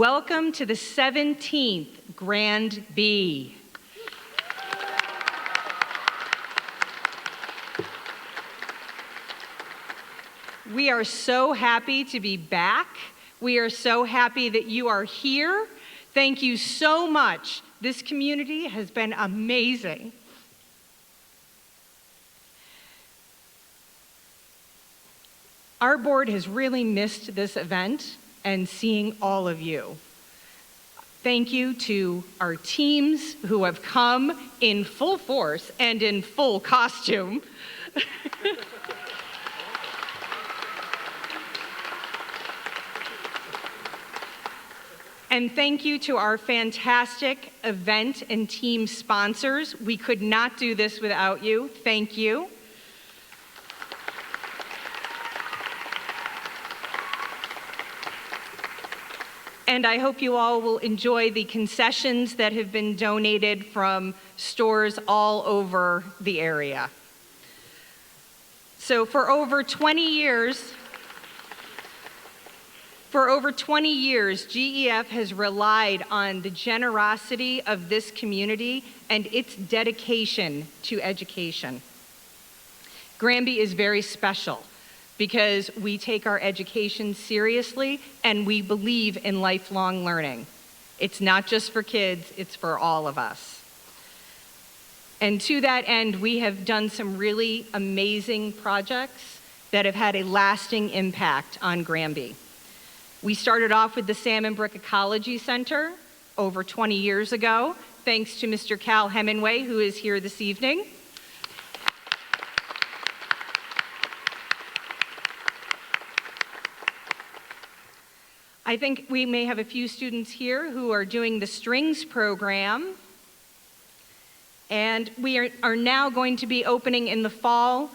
Welcome to the 17th GRAN-BEE. We are so happy to be back. We are so happy that you are here. Thank you so much. This community has been amazing. Our board has really missed this event and seeing all of you. Thank you to our teams who have come in full force and in full costume. And thank you to our fantastic event and team sponsors. We could not do this without you. Thank you. And I hope you all will enjoy the concessions that have been donated from stores all over the area. So for over 20 years, GEF has relied on the generosity of this community and its dedication to education. GRAN-BEE is very special because we take our education seriously and we believe in lifelong learning. It's not just for kids, it's for all of us. And to that end, we have done some really amazing projects that have had a lasting impact on GRAN-BEE. We started off with the Salmon Brook Ecology Center over 20 years ago, thanks to Mr. Cal Hemingway, who is here this evening. I think we may have a few students here who are doing the strings program. And we are now going to be opening in the fall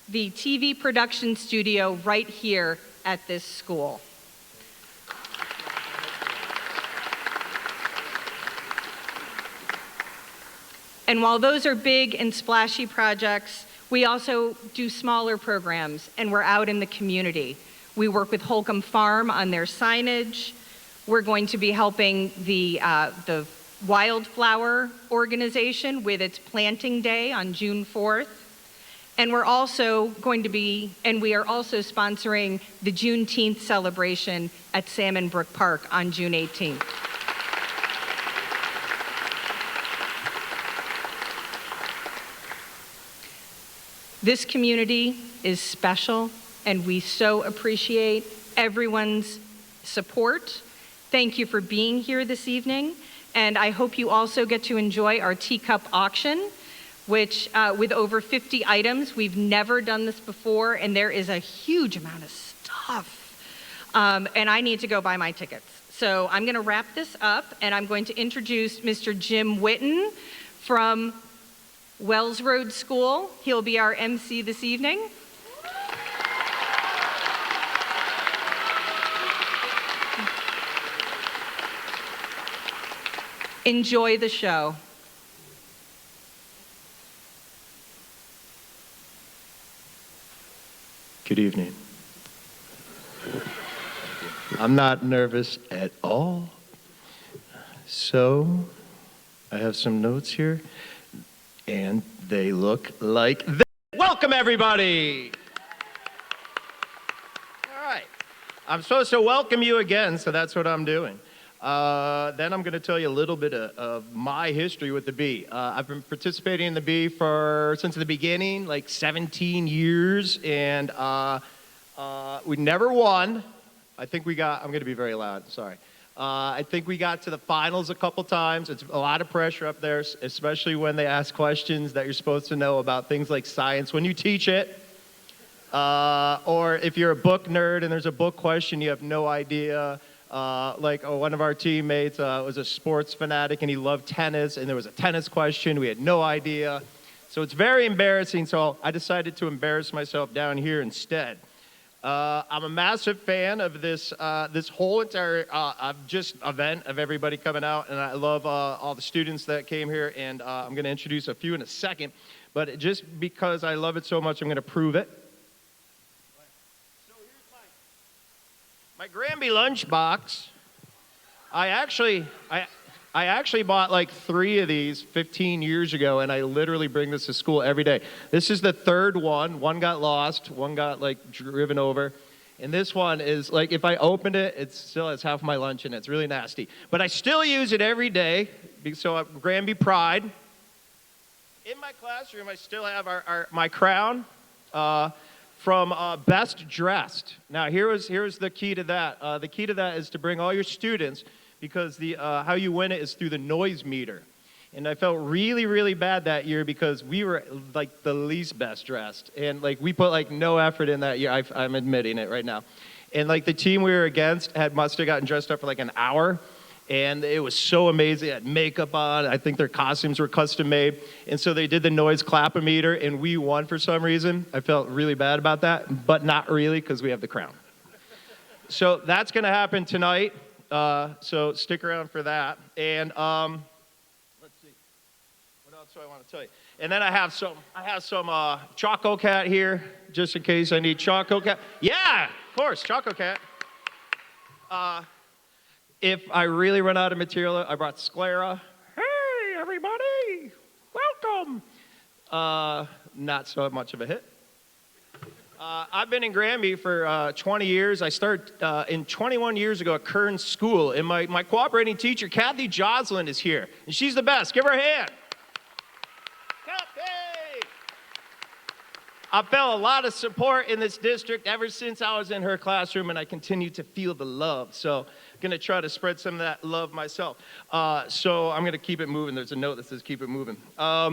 the TV production studio right here at this school. And while those are big and splashy projects, we also do smaller programs, and we're out in the community. We work with Holcomb Farm on their signage. We're going to be helping the Wildflower organization with its planting day on June 4th. And we are also sponsoring the Juneteenth celebration at Salmon Brook Park on June 18th. This community is special, and we so appreciate everyone's support. Thank you for being here this evening, and I hope you also get to enjoy our Teacup Auction, which with over 50 items, we've never done this before, and there is a huge amount of stuff, and I need to go buy my tickets. So I'm gonna wrap this up, and I'm going to introduce Mr. Jim Witten from Wells Road School. He'll be our MC this evening. Enjoy the show. Good evening. I'm not nervous at all. So, I have some notes here, and they look like this. Welcome, everybody! All right. I'm supposed to welcome you again, so that's what I'm doing. Then I'm going to tell you a little bit of my history with the Bee. I've been participating in the Bee since the beginning, like 17 years, and we never won. I'm going to be very loud, sorry. I think we got to the finals a couple times. It's a lot of pressure up there, especially when they ask questions that you're supposed to know about things like science when you teach it. Or if you're a book nerd and there's a book question, you have no idea. One of our teammates was a sports fanatic and he loved tennis, and there was a tennis question. We had no idea. So it's very embarrassing, so I decided to embarrass myself down here instead. I'm a massive fan of this whole entire event of everybody coming out, and I love all the students that came here, and I'm going to introduce a few in a second. But just because I love it so much, I'm going to prove it. So here's my GRAN-BEE lunchbox. I actually, I actually bought like 3 of these 15 years ago, and I literally bring this to school every day. This is the third one. One got lost, one got like driven over. And this one is like, if I opened it, it still has half my lunch in it. It's really nasty. But I still use it every day. So GRAN-BEE Pride. In my classroom, I still have my crown from Best Dressed. Now, here's the key to that. The key to that is to bring all your students, because how you win it is through the noise meter. And I felt really, really bad that year because we were like the least best dressed. And like we put like no effort in that year. I'm admitting it right now. And like the team we were against must have gotten dressed up for like an hour. And it was so amazing. They had makeup on. I think their costumes were custom made. And so they did the noise clap-o-meter, and we won for some reason. I felt really bad about that, but not really, because we have the crown. So that's going to happen tonight. So stick around for that. And let's see. What else do I want to tell you? And then I have some Choco Cat here, just in case I need Choco Cat. Yeah, of course, Choco Cat. If I really run out of material, I brought Sclera. Hey, everybody, welcome. Not so much of a hit. I've been in GRAN-BEE for 20 years. I started in 21 years ago at Kern School, and my cooperating teacher, Kathy Joslin, is here, and she's the best. Give her a hand. Kathy! I felt a lot of support in this district ever since I was in her classroom, and I continue to feel the love. So I'm going to try to spread some of that love myself. So I'm going to keep it moving. There's a note that says keep it moving.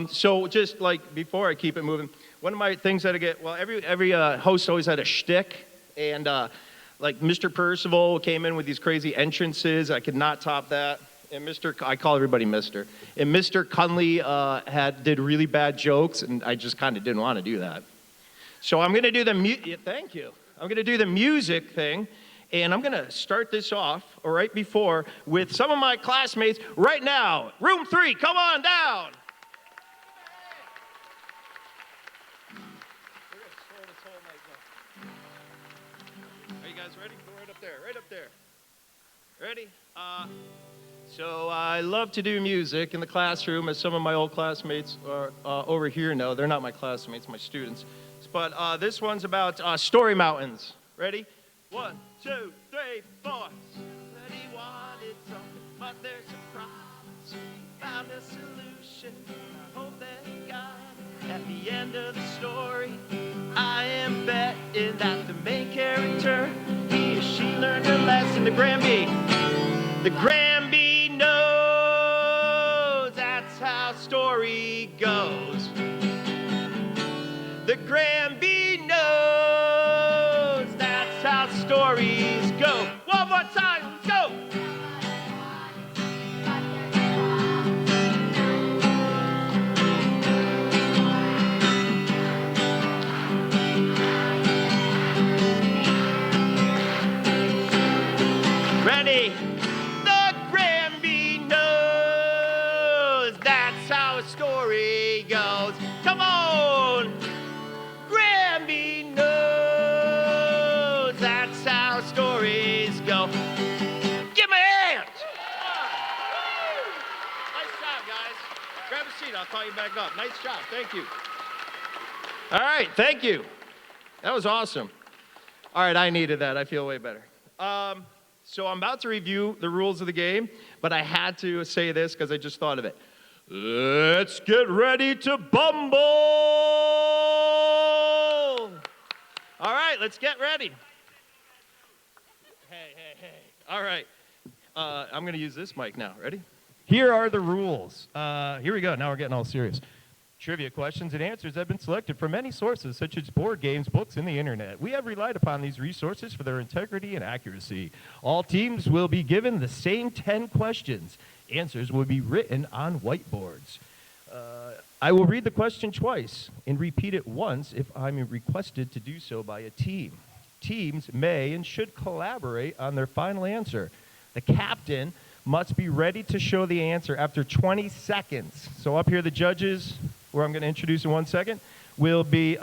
So just like before I keep it moving, one of my things that I get, well, every host always had a shtick, and like Mr. Percival came in with these crazy entrances. I could not top that. And I call everybody Mr. And Mr. Cunley did really bad jokes, and I just kind of didn't want to do that. So I'm going to do thank you. I'm going to do the music thing, and I'm going to start this off right before with some of my classmates right now. Room 3, come on down. Are you guys ready? Go right up there, right up there. Ready? So I love to do music in the classroom, as some of my old classmates are over here know. They're not my classmates, my students. But this one's about Story Mountains. Ready? 1, 2, 3, 4. Somebody wanted something, but there's some problems. Found a solution. I hope they got it. At the end of the story, I am betting that the main character, he or she learned a lesson. The GRAN-BEE knows that's how story goes. The GRAN-BEE knows that's how stories go. One more time, let's go. Ready? The GRAN-BEE knows that's how a story goes. Come on! GRAN-BEE knows that's how stories go. Give me a hand! Nice job, guys. Grab a seat, I'll call you back up. Nice job, thank you. All right, thank you. That was awesome. All right, I needed that. I feel way better. So I'm about to review the rules of the game, but I had to say this because I just thought of it. Let's get ready to bumble! All right, let's get ready. Hey. All right. I'm going to use this mic now. Ready? Here are the rules. Here we go. Now we're getting all serious. Trivia questions and answers have been selected from many sources, such as board games, books, and the internet. We have relied upon these resources for their integrity and accuracy. All teams will be given the same 10 questions. Answers will be written on whiteboards. I will read the question twice and repeat it once if I'm requested to do so by a team. Teams may and should collaborate on their final answer. The captain must be ready to show the answer after 20 seconds. So up here, the judges, where I'm going to introduce in 1 second, will be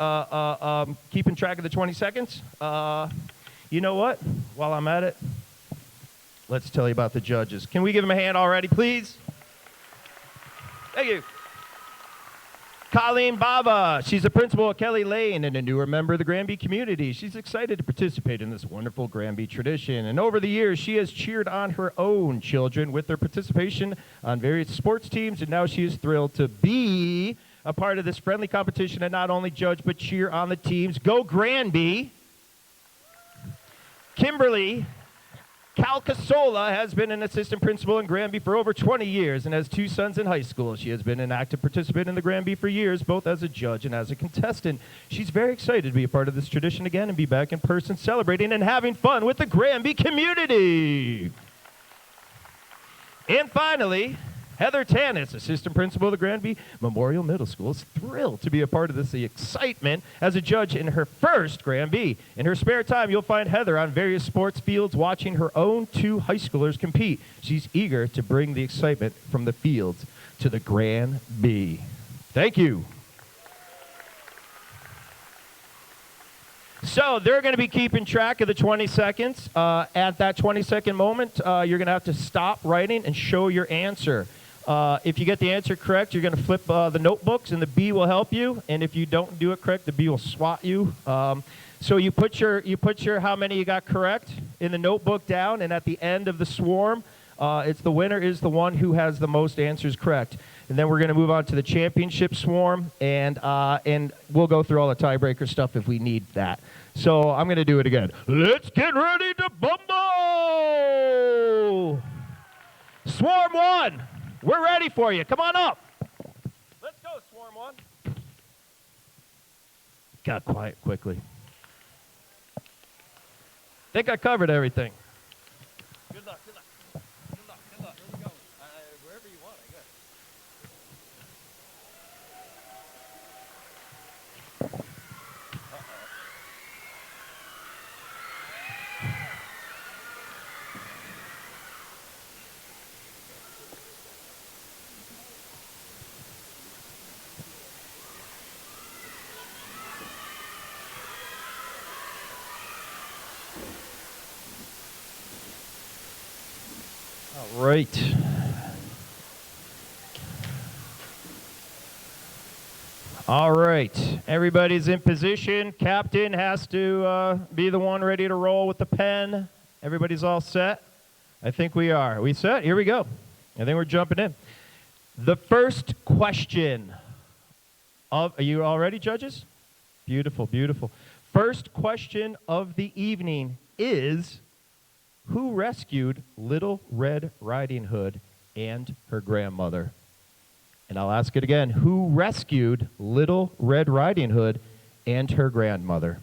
keeping track of the 20 seconds. You know what? While I'm at it, let's tell you about the judges. Can we give them a hand already, please? Thank you. Colleen Baba, she's the principal of Kelly Lane and a newer member of the GRAN-BEE community. She's excited to participate in this wonderful GRAN-BEE tradition. And over the years, she has cheered on her own children with their participation on various sports teams. And now she is thrilled to be a part of this friendly competition and not only judge but cheer on the teams. Go GRAN-BEE! Kimberly Calcasola has been an assistant principal in GRAN-BEE for over 20 years and has 2 sons in high school. She has been an active participant in the GRAN-BEE for years, both as a judge and as a contestant. She's very excited to be a part of this tradition again and be back in person celebrating and having fun with the GRAN-BEE community. And finally, Heather Tanis, assistant principal of the GRAN-BEE Memorial Middle School, is thrilled to be a part of this excitement as a judge in her first GRAN-BEE. In her spare time, you'll find Heather on various sports fields watching her own 2 high schoolers compete. She's eager to bring the excitement from the fields to the GRAN-BEE. Thank you. So they're going to be keeping track of the 20 seconds. At that 20-second moment, you're going to have to stop writing and show your answer. If you get the answer correct, you're going to flip the notebooks, and the bee will help you. And if you don't do it correct, the bee will swat you. So you put your how many you got correct in the notebook down, and at the end of the swarm, it's the winner is the one who has the most answers correct. And then we're going to move on to the championship swarm, and we'll go through all the tiebreaker stuff if we need that. So I'm going to do it again. Let's get ready to bumble! Swarm 1. We're ready for you. Come on up. Let's go, Swarm 1. Got quiet quickly. Think I covered everything. Good luck, good luck. Good luck, good luck. Where we going? Wherever you want, I guess. All right. All right. Everybody's in position. Captain has to be the one ready to roll with the pen. Everybody's all set? I think we are. We set? Here we go. I think we're jumping in. The first question of, are you all ready, judges? Beautiful, beautiful. First question of the evening is, who rescued Little Red Riding Hood and her grandmother? And I'll ask it again. Who rescued Little Red Riding Hood and her grandmother?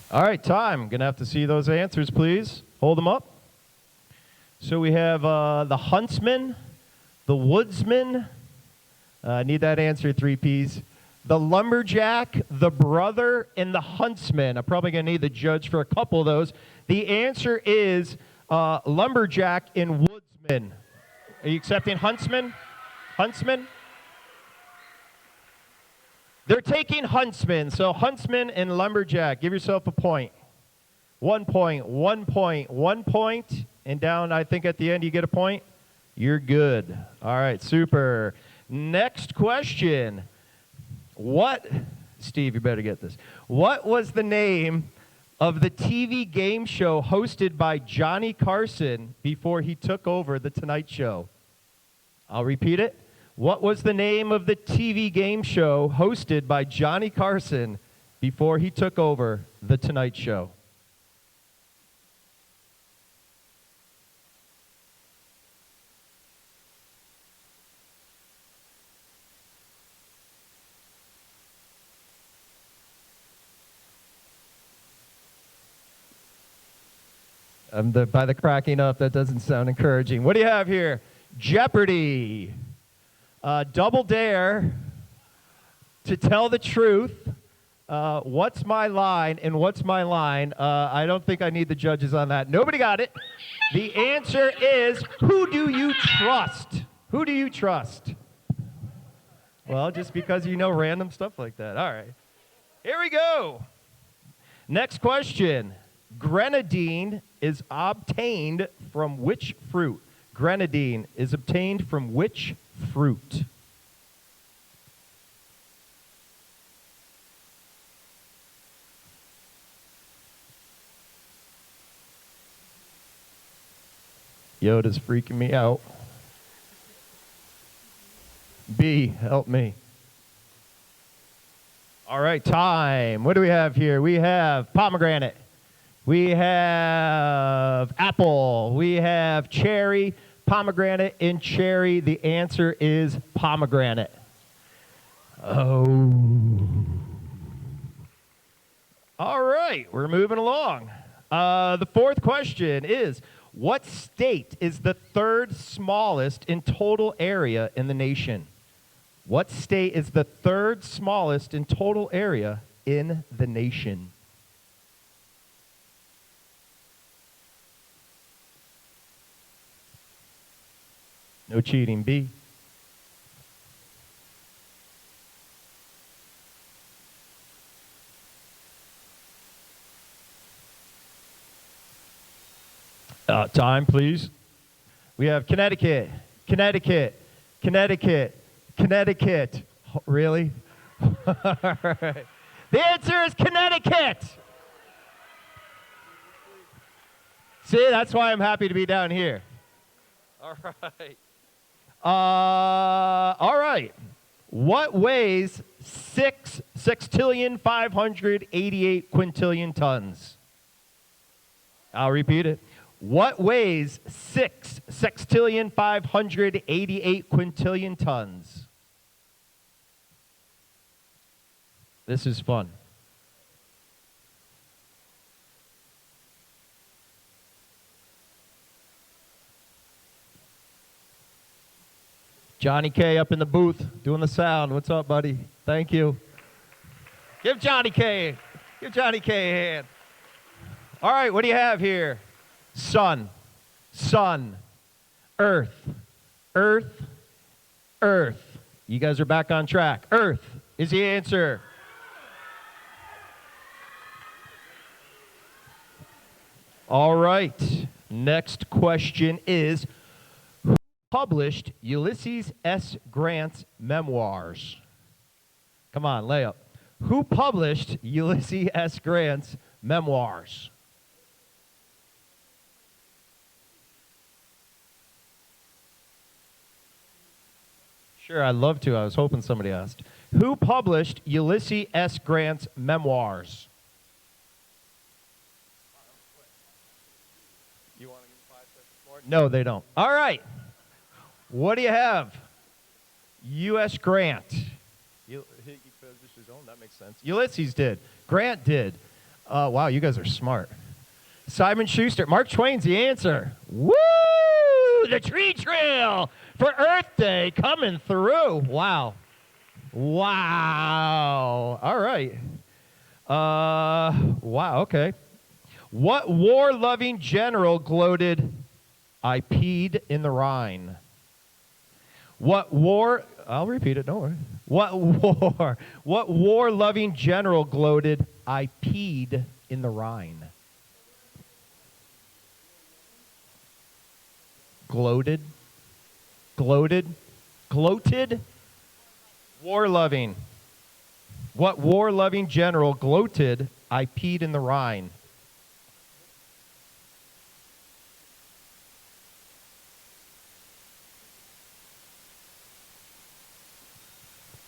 All right, time. Going to have to see those answers, please. Hold them up. So we have the huntsman, the woodsman. I need that answer, 3 Ps. The lumberjack, the brother, and the huntsman. I'm probably going to need the judge for a couple of those. The answer is lumberjack and woodsman. Are you accepting huntsman? Huntsman? They're taking huntsman, so huntsman and lumberjack. Give yourself a point. 1 point, 1 point, 1 point, and down, I think at the end you get a point. You're good. All right, super. Next question. Steve, you better get this. What was the name of the TV game show hosted by Johnny Carson before he took over The Tonight Show? I'll repeat it. What was the name of the TV game show hosted by Johnny Carson before he took over The Tonight Show? By the cracking up, that doesn't sound encouraging. What do you have here? Jeopardy. Double Dare, To Tell the Truth, What's my line and what's my line? I don't think I need the judges on that. Nobody got it. The answer is, who do you trust? Who do you trust? Well, just because you know random stuff like that. All right. Here we go. Next question. Grenadine is obtained from which fruit? Grenadine is obtained from which fruit? Yoda's freaking me out. B, help me. All right, time. What do we have here? We have pomegranate. We have apple. We have cherry, pomegranate, and cherry. The answer is pomegranate. Oh. All right, we're moving along. The fourth question is, what state is the third smallest in total area in the nation? What state is the third smallest in total area in the nation? No cheating, B. Time, please. We have Connecticut, Connecticut, Connecticut, Connecticut. Really? All right. The answer is Connecticut. See, that's why I'm happy to be down here. All right. All right. What weighs 6,588 quintillion tons? I'll repeat it. What weighs 6,588 quintillion tons? This is fun. Johnny K up in the booth doing the sound. What's up, buddy? Thank you. Give Johnny K a hand. All right, what do you have here? Sun, sun, earth, earth, earth. You guys are back on track. Earth is the answer. All right. Next question is, who published Ulysses S. Grant's Memoirs? Come on, layup. Who published Ulysses S. Grant's Memoirs? Sure, I'd love to. I was hoping somebody asked. Who published Ulysses S. Grant's Memoirs? You want to give 5 seconds more? No, they don't. All right. What do you have? U.S. Grant. He published his own. That makes sense. Ulysses did. Grant did. Wow, you guys are smart. Simon Schuster. Mark Twain's the answer. Woo! The tree trail for Earth Day coming through. Wow. Wow. All right. Wow, okay. What war-loving general gloated, "I peed in the Rhine"? I'll repeat it, don't worry. What war-loving general gloated, "I peed in the Rhine"? Gloated, gloated, gloated, war-loving. What war-loving general gloated, "I peed in the Rhine"?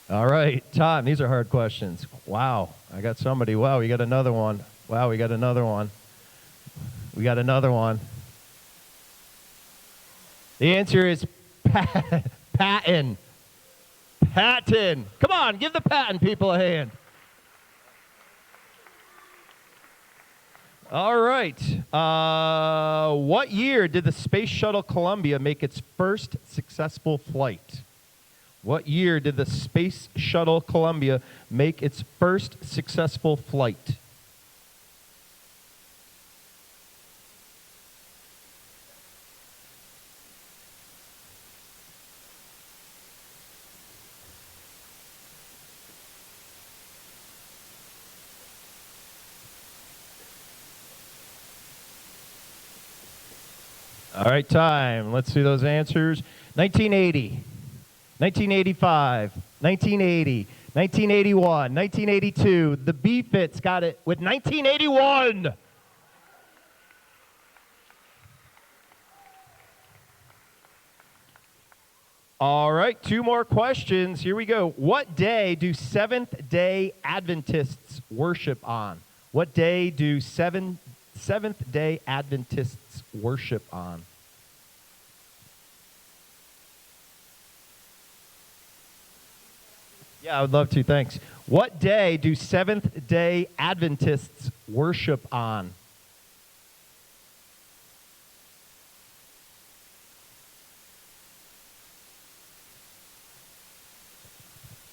All right, Tom, these are hard questions. Wow, I got somebody. Wow, we got another one. Wow, we got another one. We got another one. The answer is Patton. Patton. Come on, give the Patton people a hand. All right. What year did the Space Shuttle Columbia make its first successful flight? What year did the Space Shuttle Columbia make its first successful flight? All right, time. Let's see those answers. 1980, 1985, 1980, 1981, 1982. The B-Fits got it with 1981. All right, 2 more questions. Here we go. What day do Seventh-day Adventists worship on? What day do Seventh-day Adventists worship on? Yeah, I would love to. Thanks. What day do Seventh-day Adventists worship on?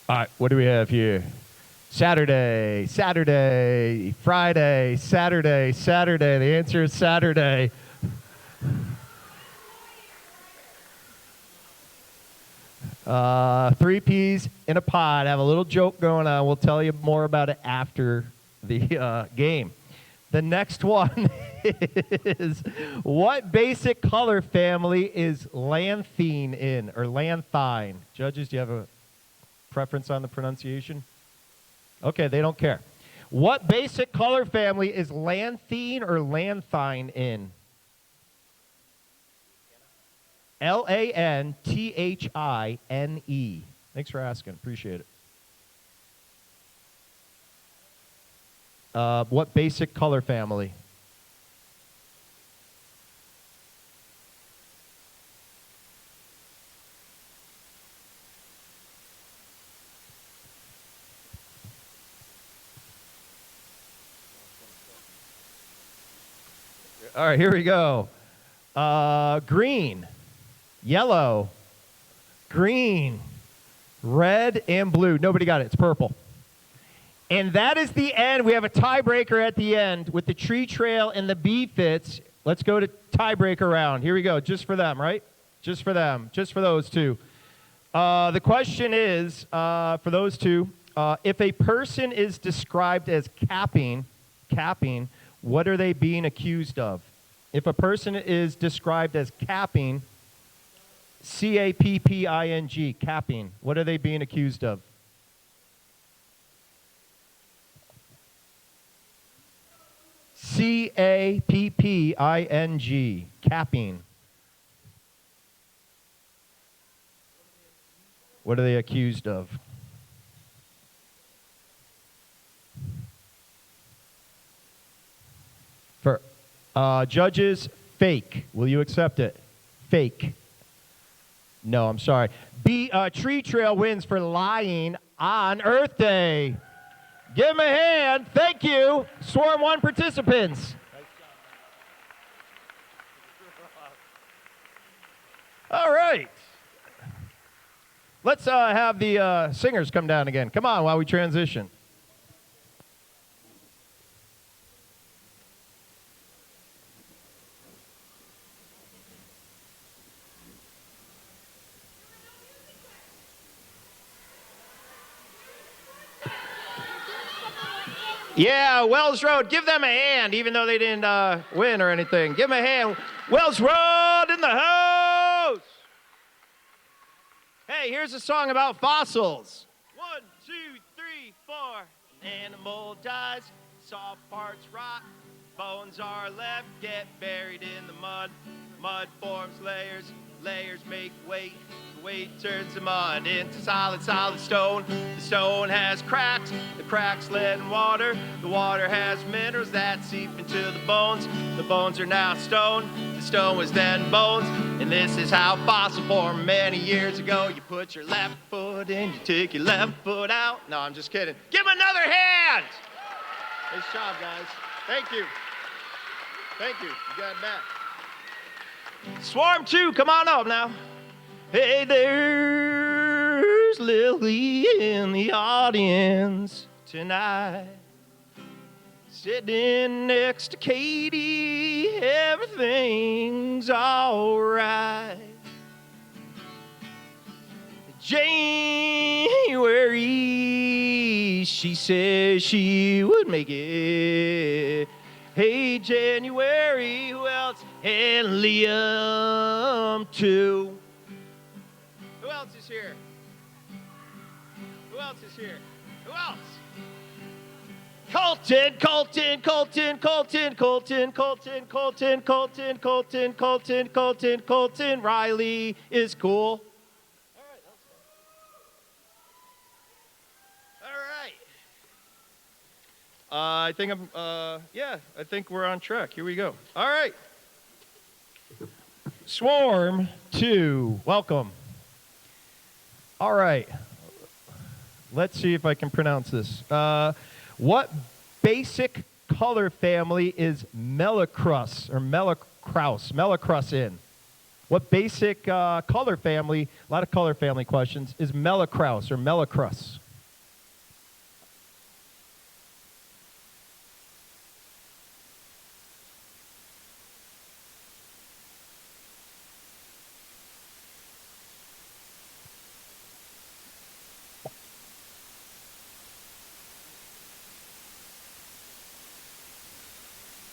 All right, what do we have here? Saturday, Saturday, Friday, Saturday, Saturday. The answer is Saturday. Three peas in a pod. I have a little joke going on. We'll tell you more about it after the game. The next one is, what basic color family is lanthine in, or lanthine? Judges, do you have a preference on the pronunciation? Okay, they don't care. What basic color family is lanthine or lanthine in? Lanthine. Thanks for asking. Appreciate it. What basic color family? All right, here we go. Green, yellow, green, red, and blue. Nobody got it. It's purple. And that is the end. We have a tiebreaker at the end with the tree trail and the B-Fits. Let's go to tiebreaker round. Here we go. Just for them, right? Just for them. Just for those two. The question is, for those two, if a person is described as capping, what are they being accused of? If a person is described as capping, C-A-P-P-I-N-G, capping, what are they being accused of? C-A-P-P-I-N-G, capping. What are they accused of? For judges, fake. Will you accept it? Fake. No, I'm sorry. B, Tree Trail wins for lying on Earth Day. Give him a hand. Thank you. Swarm 1 participants. All right. Let's have the singers come down again. Come on while we transition. Yeah, Wells Road, give them a hand, even though they didn't win or anything. Give them a hand. Wells Road in the house. Hey, here's a song about fossils. 1, 2, 3, 4. An animal dies, soft parts rot, bones are left, get buried in the mud. Mud forms layers, layers make weight. Weight turns the mud into solid stone. The stone has cracks, the cracks let in water. The water has minerals that seep into the bones. The bones are now stone, the stone was then bones. And this is how fossils formed many years ago. You put your left foot in, you take your left foot out. No, I'm just kidding. Give him another hand! Nice job, guys. Thank you. Thank you. You got it back. Swarm 2, come on up now. Hey there. There's Lily in the audience tonight, sitting next to Katie. Everything's all right. January, she says she would make it. Hey, January, who else? And Liam, too. Who else is here? Who else is here? Who else? Colton, Colton, Colton, Colton, Colton, Colton, Colton, Colton, Colton, Colton, Colton, Colton. Riley is cool. I think I think we're on track. Here we go. All right. Swarm 2, welcome. All right. Let's see if I can pronounce this. What basic color family is Mellocrus or Mellocrus in? What basic color family, a lot of color family questions, is Mellocrus or Mellocrus?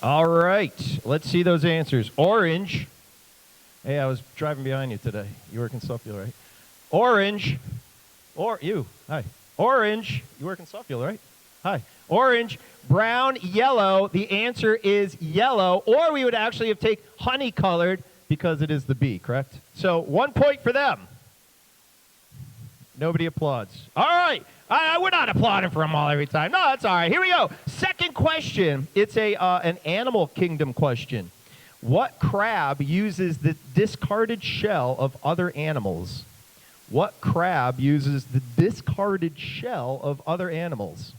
All right, let's see those answers. Orange. Hey, I was driving behind you today. You work in Suffield, right? Orange. Hi. Orange. You work in Suffield, right? Hi. Orange, brown, yellow. The answer is yellow. Or we would actually have taken honey colored because it is the bee, correct? So 1 point for them. Nobody applauds. All right. We're not applauding for them all every time. No, that's all right. Here we go. Second question. It's an animal kingdom question. What crab uses the discarded shell of other animals? What crab uses the discarded shell of other animals?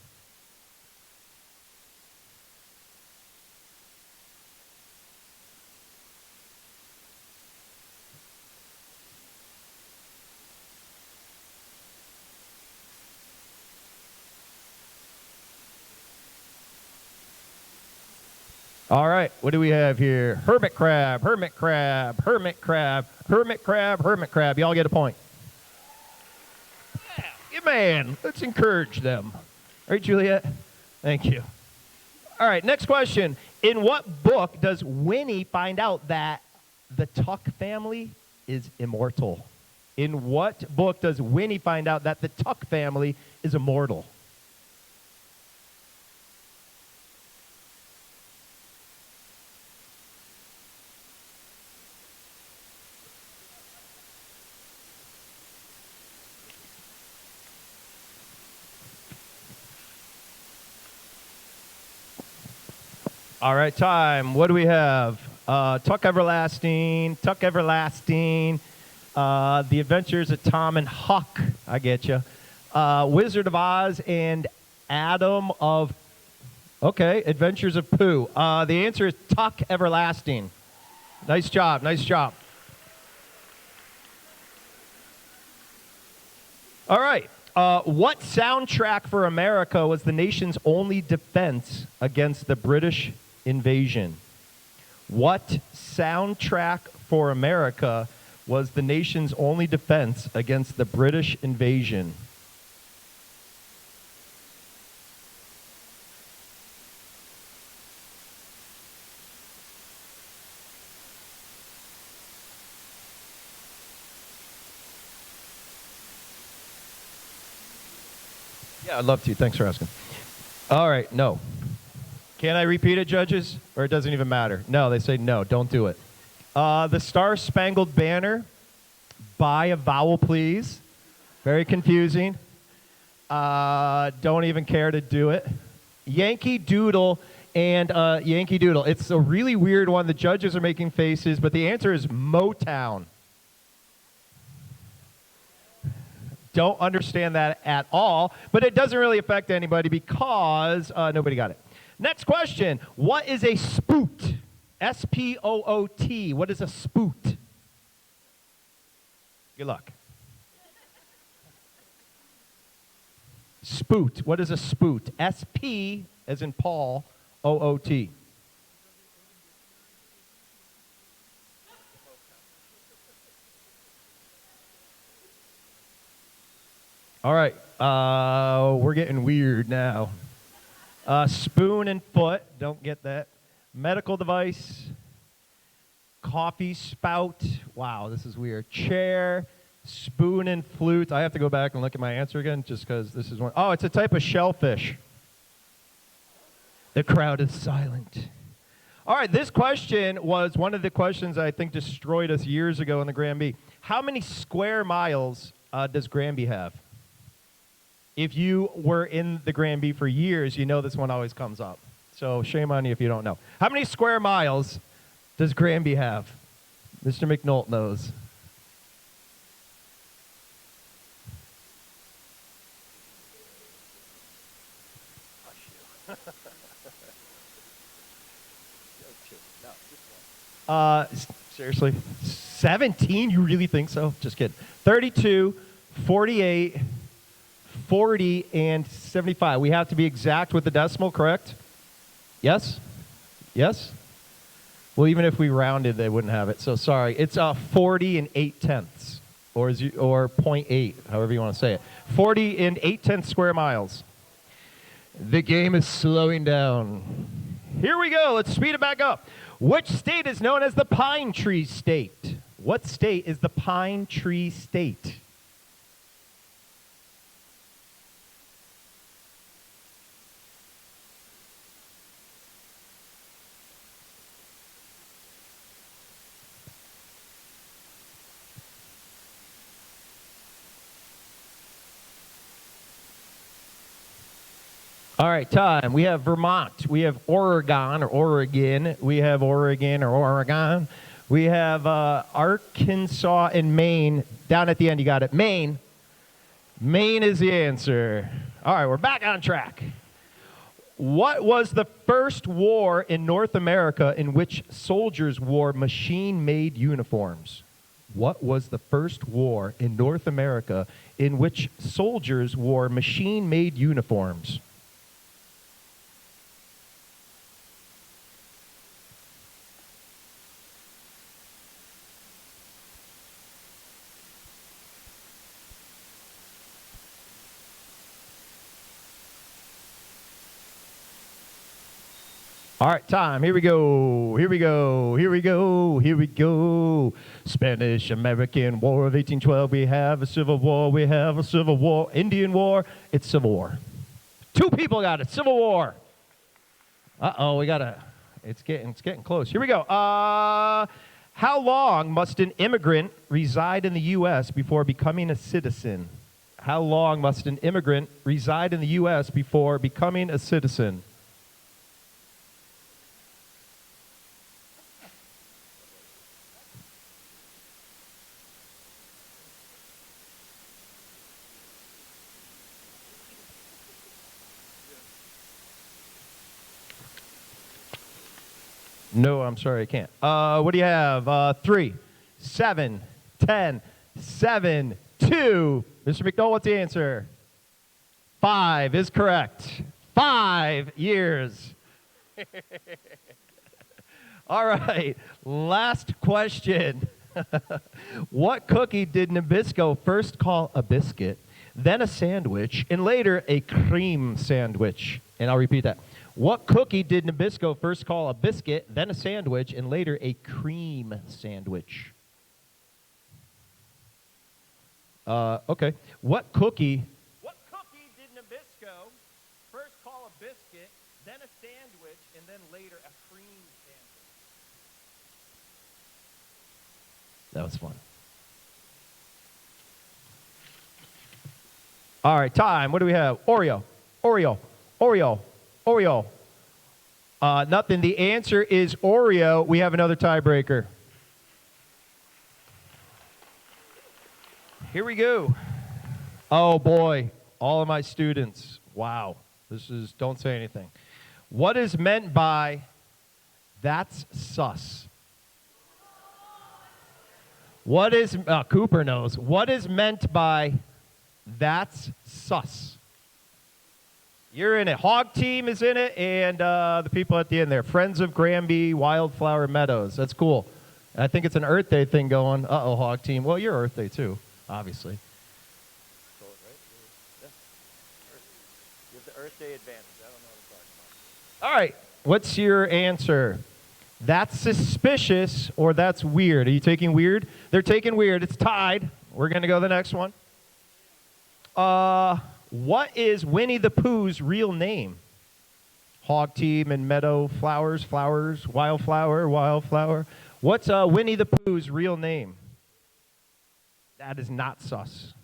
All right, what do we have here? Hermit crab, hermit crab, hermit crab, hermit crab, hermit crab. Y'all get a point. Yeah, man, let's encourage them. All right, Juliet? Thank you. All right, next question. In what book does Winnie find out that the Tuck family is immortal? In what book does Winnie find out that the Tuck family is immortal? All right, time. What do we have? Tuck Everlasting, Tuck Everlasting, The Adventures of Tom and Huck. I get you. Wizard of Oz and Adam of... Okay, Adventures of Pooh. The answer is Tuck Everlasting. Nice job, nice job. All right. What soundtrack for America was the nation's only defense against the British invasion? What soundtrack for America was the nation's only defense against the British invasion? Yeah, I'd love to. Thanks for asking. All right, no. Can I repeat it, judges? Or it doesn't even matter? No, they say no, don't do it. The Star Spangled Banner, by a vowel, please. Very confusing. Don't even care to do it. Yankee Doodle and Yankee Doodle. It's a really weird one. The judges are making faces, but the answer is Motown. Don't understand that at all, but it doesn't really affect anybody because nobody got it. Next question. What is a spoot? S-P-O-O-T. What is a spoot? Good luck. Spoot. What is a spoot? S-P as in Paul, O-O-T. All right, we're getting weird now. Spoon and foot, don't get that. Medical device, coffee spout, wow, this is weird. Chair, spoon and flute. I have to go back and look at my answer again just because this is one. Oh, it's a type of shellfish. The crowd is silent. All right, this question was one of the questions I think destroyed us years ago in the GRAN-BEE. How many square miles does GRAN-BEE have? If you were in the GRAN-BEE for years, you know this one always comes up. So shame on you if you don't know. How many square miles does GRAN-BEE have? Mr. McNult knows. Seriously? 17? You really think so? Just kidding. 32, 48, 40, and 75. We have to be exact with the decimal, correct? Yes? Yes? Well, even if we rounded, they wouldn't have it. So sorry. It's 40 and 8/10, or 0.8, however you want to say it. 40 and 8/10 square miles. The game is slowing down. Here we go. Let's speed it back up. Which state is known as the Pine Tree State? What state is the Pine Tree State? All right, time. We have Vermont. We have Oregon or Oregon. We have Oregon or Oregon. We have Arkansas and Maine. Down at the end, you got it. Maine. Maine is the answer. All right, we're back on track. What was the first war in North America in which soldiers wore machine-made uniforms? What was the first war in North America in which soldiers wore machine-made uniforms? All right, time. Here we go. Here we go. Here we go. Here we go. Spanish-American War of 1812. We have a civil war. We have a civil war. Indian War. It's civil war. Two people got it. Civil war. Uh-oh, we got to. It's getting close. Here we go. How long must an immigrant reside in the U.S. before becoming a citizen? How long must an immigrant reside in the U.S. before becoming a citizen? No, I'm sorry, I can't. What do you have? 3, 7, 10, 7, 2. Mr. McNult, what's the answer? 5 is correct. 5 years. All right, last question. What cookie did Nabisco first call a biscuit, then a sandwich, and later a cream sandwich? And I'll repeat that. What cookie did Nabisco first call a biscuit, then a sandwich, and later a cream sandwich? Okay. What cookie did Nabisco first call a biscuit, then a sandwich, and then later a cream sandwich? That was fun. All right, time. What do we have? Oreo, Oreo, Oreo, Oreo. Nothing. The answer is Oreo. We have another tiebreaker. Here we go. Oh, boy. All of my students. Wow. This is, don't say anything. What is meant by that's sus? What is, Cooper knows. What is meant by that's sus? You're in it. Hog Team is in it, and the people at the end there. Friends of GRAN-BEE Wildflower Meadows. That's cool. I think it's an Earth Day thing going. Uh-oh, Hog Team. Well, you're Earth Day, too, obviously. You have the Earth Day advantage. I don't know what I'm talking about. All right. What's your answer? That's suspicious or that's weird. Are you taking weird? They're taking weird. It's tied. We're going to go to the next one. What is Winnie the Pooh's real name? Hog Team and Meadow Flowers, Wildflower. What's Winnie the Pooh's real name? That is not sus.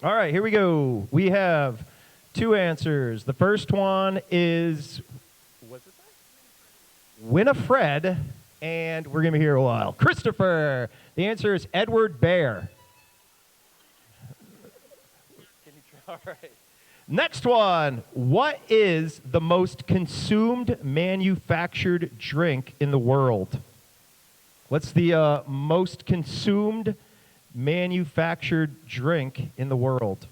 All right, here we go. We have two answers. The first one is, what's it say? Winifred, and we're going to be here a while. Christopher. The answer is Edward Bear. Can you try? All right. Next one. What is the most consumed manufactured drink in the world? What's the most consumed manufactured drink in the world?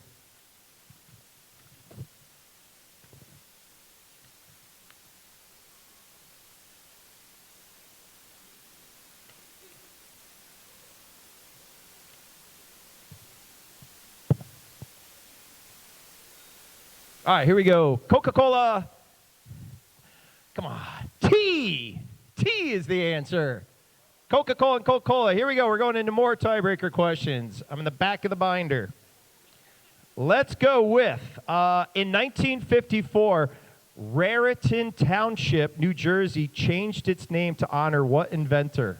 All right, here we go. Coca-Cola. Come on. Tea. Tea is the answer. Coca-Cola and Coca-Cola. Here we go. We're going into more tiebreaker questions. I'm in the back of the binder. Let's go with, in 1954, Raritan Township, New Jersey, changed its name to honor what inventor?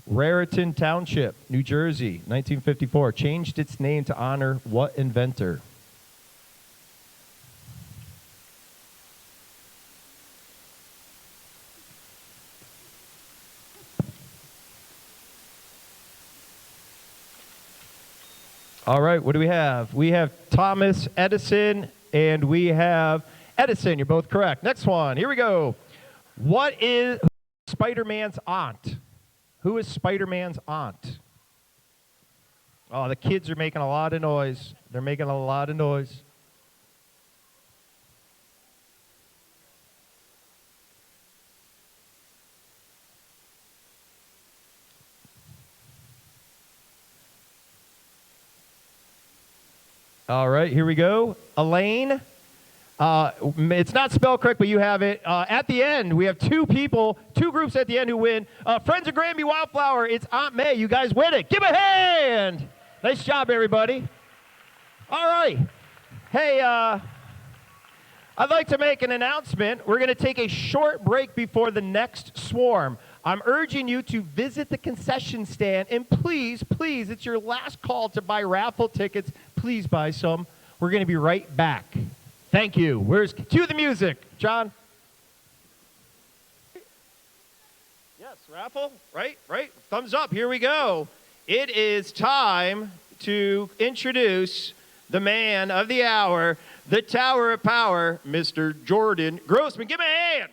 Raritan Township, New Jersey, 1954, changed its name to honor what inventor? All right, what do we have? We have Thomas Edison, and we have Edison. You're both correct. Next one, here we go. What is Spider-Man's aunt? Who is Spider-Man's aunt? Oh, the kids are making a lot of noise. They're making a lot of noise. All right, here we go. Elaine. It's not spelled correct, but you have it. At the end, we have two groups at the end who win. Friends of GRAN-BEE Wildflower, it's Aunt May. You guys win it. Give a hand. Nice job, everybody. All right. Hey, I'd like to make an announcement. We're going to take a short break before the next swarm. I'm urging you to visit the concession stand, and please, please, it's your last call to buy raffle tickets. Please buy some. We're going to be right back. Thank you. Cue the music, John. Yes, raffle, right? Thumbs up, here we go. It is time to introduce the man of the hour, the Tower of Power, Mr. Jordan Grossman. Give him a hand.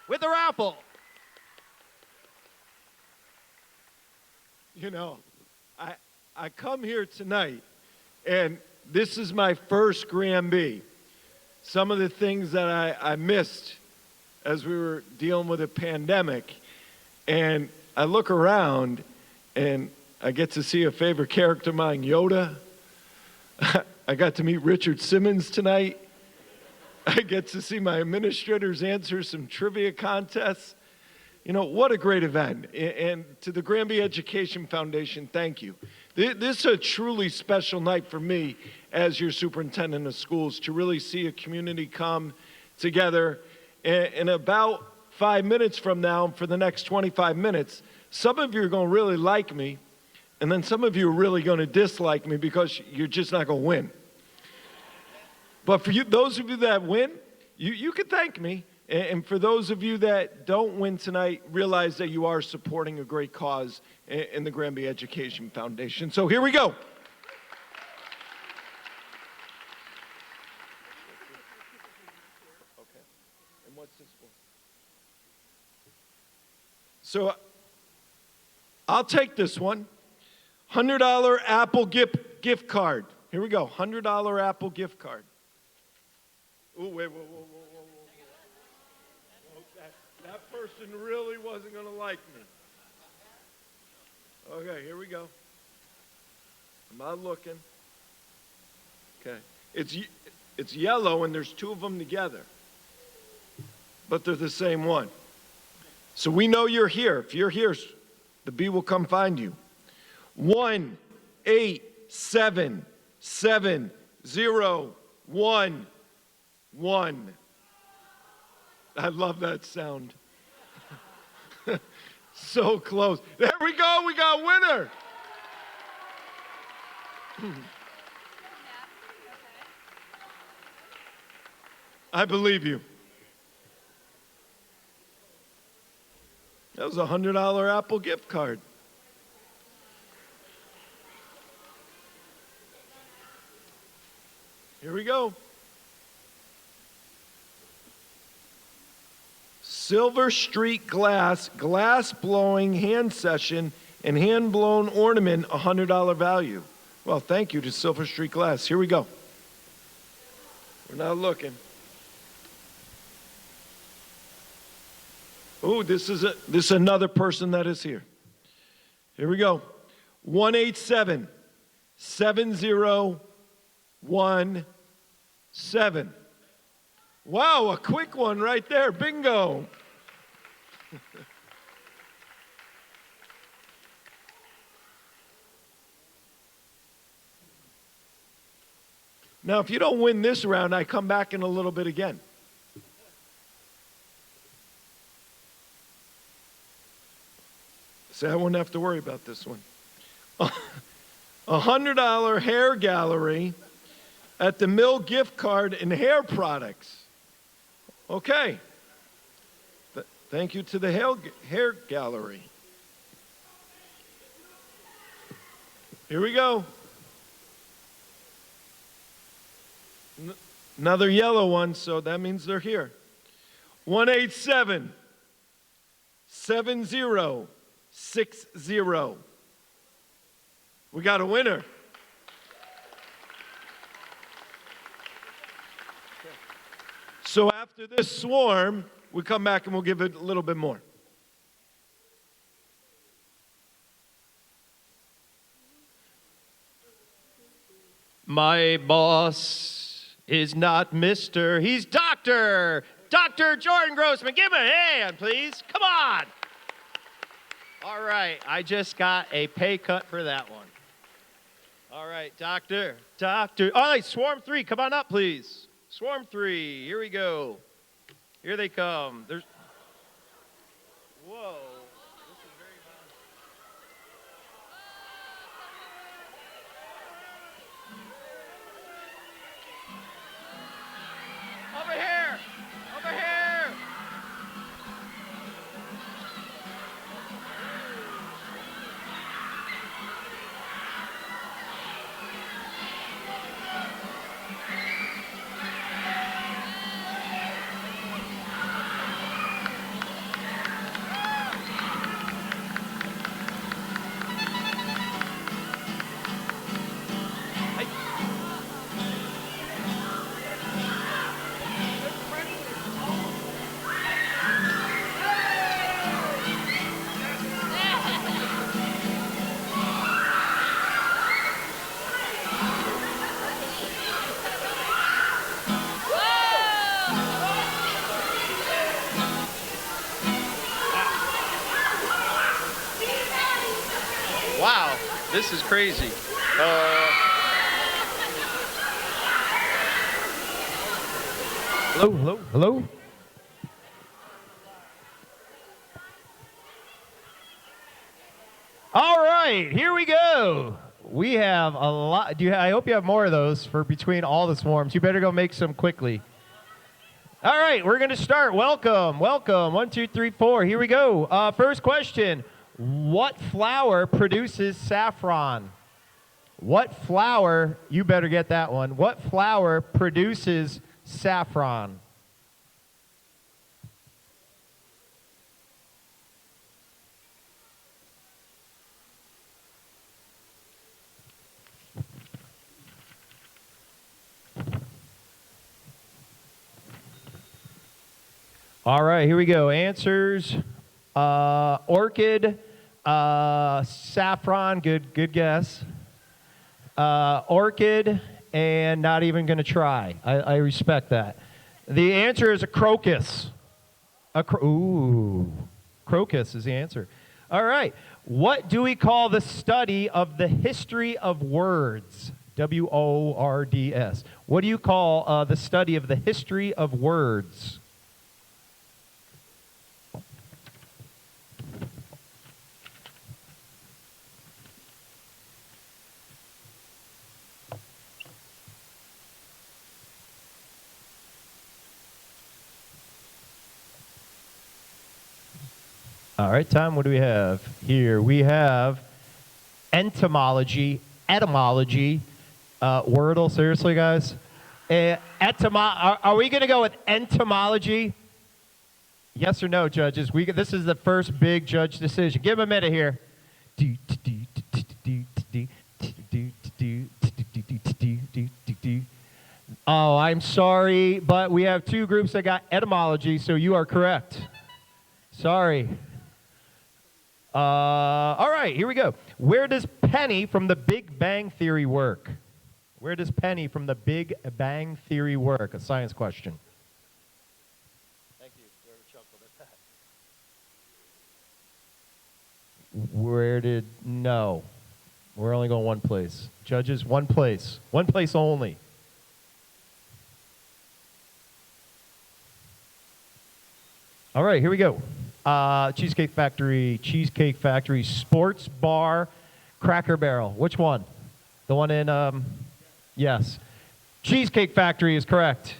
With the raffle. You know, I come here tonight, and this is my first GRAN-BEE. Some of the things that I missed as we were dealing with a pandemic, and I look around, and I get to see a favorite character of mine, Yoda. I got to meet Richard Simmons tonight. I get to see my administrators answer some trivia contests. You know, what a great event. And to the GRAN-BEE Education Foundation, thank you. This is a truly special night for me as your superintendent of schools to really see a community come together. In about 5 minutes from now, for the next 25 minutes, some of you are going to really like me, and then some of you are really going to dislike me because you're just not going to win. But for you, those of you that win, you can thank me. And for those of you that don't win tonight, realize that you are supporting a great cause in the GRAN-BEE Education Foundation. So here we go. So I'll take this one. $100 Apple gift card. Here we go. $100 Apple gift card. Oh, wait, whoa. That person really wasn't going to like me. Okay, here we go. I'm not looking. Okay. It's yellow and there's two of them together. But they're the same one. So we know you're here. If you're here, the bee will come find you. 1-877-0-1-1. I love that sound. So close. There we go. We got a winner. I believe you. That was a $100 Apple gift card. Here we go. Silver Street glass blowing hand session and hand blown ornament, $100 value. Well, thank you to Silver Street Glass. Here we go. We're not looking. Oh, this is another person that is here. Here we go. 1-877-70-17. Wow, a quick one right there. Bingo. Now, if you don't win this round, I come back in a little bit again. So I wouldn't have to worry about this one. $100 hair gallery at the Mill gift card and hair products. Okay. Thank you to the hair gallery. Here we go. Another yellow one, so that means they're here. 1-877-70-60. We got a winner. So after this swarm, we come back and we'll give it a little bit more. My boss is not Mr. He's Dr. Dr. Jordan Grossman. Give him a hand, please. Come on. All right. I just got a pay cut for that one. All right, Doctor. All right, Swarm 3, come on up, please. Swarm 3, here we go. Here they come. Whoa. This is very fun. Over here. Wow, this is crazy. Hello? All right, here we go. We have a lot. I hope you have more of those for between all the swarms. You better go make some quickly. All right, we're going to start. Welcome. 1, 2, 3, 4. Here we go. First question. What flower produces saffron? What flower, you better get that one. What flower produces saffron? All right, here we go. Answers. Orchid, saffron, good guess. Orchid, and not even going to try. I respect that. The answer is a crocus. Ooh, crocus is the answer. All right. What do we call the study of the history of words? W-O-R-D-S. What do you call the study of the history of words? All right, Tom, what do we have here? We have entomology, etymology, Wordle, seriously, guys? Are we going to go with entomology? Yes or no, judges? This is the first big judge decision. Give him a minute here. Oh, I'm sorry, but we have two groups that got etymology, so you are correct. Sorry. All right, here we go. Where does Penny from the Big Bang Theory work? Where does Penny from the Big Bang Theory work? A science question. Thank you. Whoever chuckled at that. No. We're only going one place. Judges, one place. One place only. All right, here we go. Cheesecake Factory, Sports Bar, Cracker Barrel. Which one? The one in, yes. Cheesecake Factory is correct.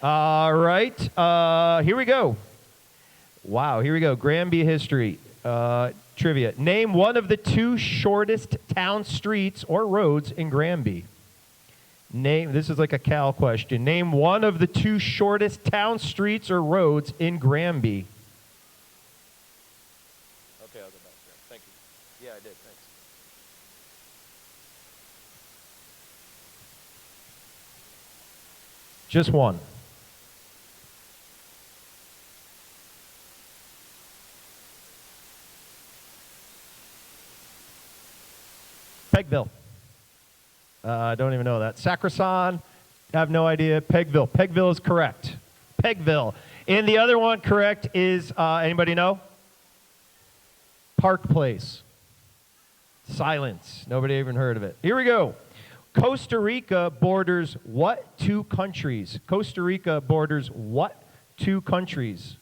All right, here we go. Wow, here we go. GRAN-BEE history, trivia. Name one of the two shortest town streets or roads in GRAN-BEE. This is like a Cal question. Name one of the two shortest town streets or roads in GRAN-BEE. Okay, I'll go back there. Thank you. Yeah, I did. Thanks. Just one. Pegville. I don't even know that. Sacrosan, I have no idea. Pegville. Pegville is correct. Pegville. And the other one correct is, anybody know? Park Place. Silence. Nobody even heard of it. Here we go. Costa Rica borders what two countries? Costa Rica borders what two countries?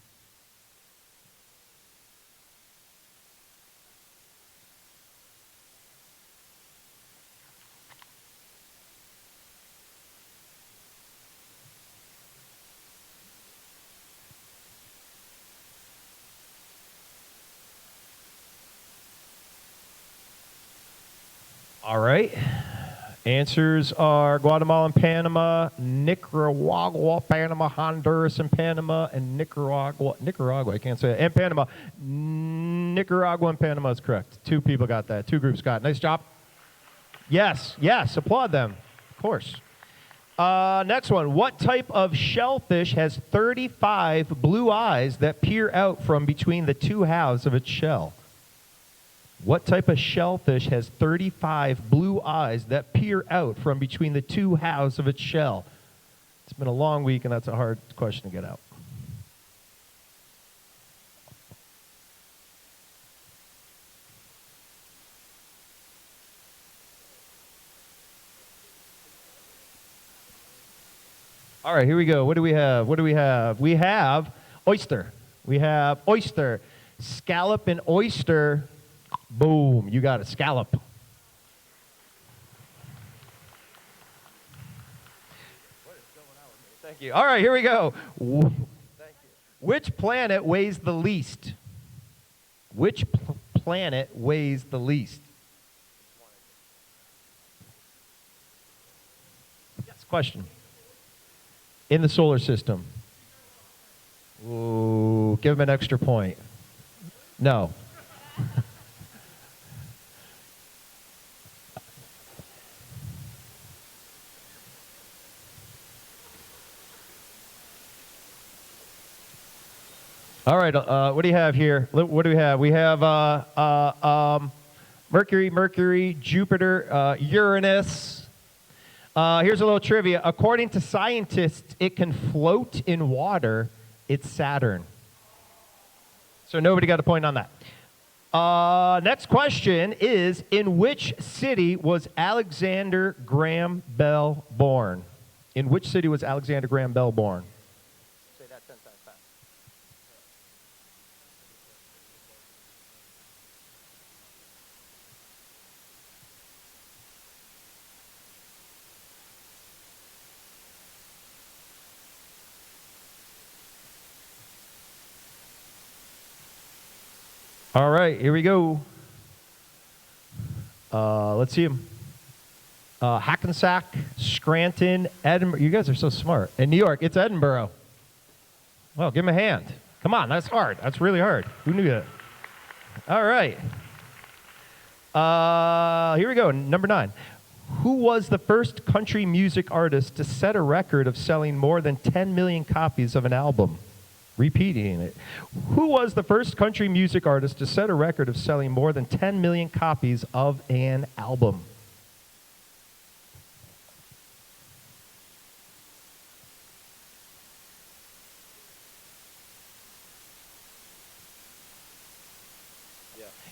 All right. Answers are Guatemala and Panama, Nicaragua, Panama, Honduras and Panama, and Nicaragua, I can't say it, and Panama. Nicaragua and Panama is correct. Two people got that. Two groups got it. Nice job. Yes, applaud them. Of course. Next one. What type of shellfish has 35 blue eyes that peer out from between the two halves of its shell? What type of shellfish has 35 blue eyes that peer out from between the two halves of its shell? It's been a long week, and that's a hard question to get out. All right, here we go. What do we have? We have oyster. Scallop and oyster. Boom, you got it. Scallop. What is going on with me? Thank you. All right, here we go. Thank you. Which planet weighs the least? Which planet weighs the least? Yes, question. In the solar system. Ooh, give him an extra point. No. All right, what do you have here? What do we have? We have Mercury, Jupiter, Uranus. Here's a little trivia. According to scientists, it can float in water. It's Saturn. So nobody got a point on that. Next question is, in which city was Alexander Graham Bell born? In which city was Alexander Graham Bell born? Say that 10 times fast. All right, here we go. Let's see them. Hackensack, Scranton, Edinburgh. You guys are so smart. In New York, it's Edinburgh. Well, give him a hand. Come on, that's hard. That's really hard. Who knew that? All right. Here we go, number 9. Who was the first country music artist to set a record of selling more than 10 million copies of an album? Repeating it. Who was the first country music artist to set a record of selling more than 10 million copies of an album?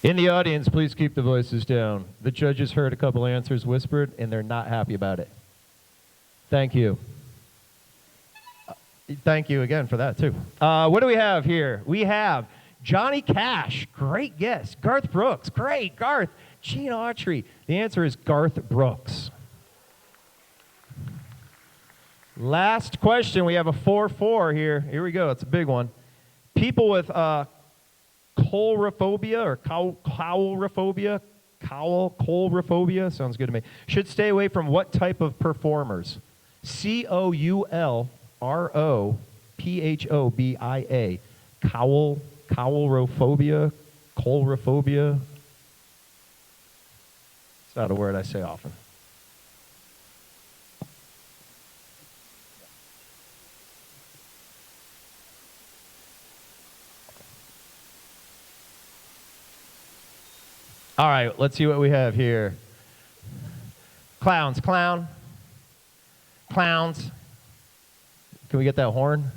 In the audience, please keep the voices down. The judges heard a couple answers whispered, and they're not happy about it. Thank you. Thank you again for that, too. What do we have here? We have Johnny Cash. Great guess. Garth Brooks. Great. Garth. Gene Autry. The answer is Garth Brooks. Last question. We have a 4-4 here. Here we go. It's a big one. People with coulrophobia or coulrophobia sounds good to me, should stay away from what type of performers? Coulrophobia. Coulrophobia. It's not a word I say often. All right, let's see what we have here. Clowns. Clowns. Can we get that horn?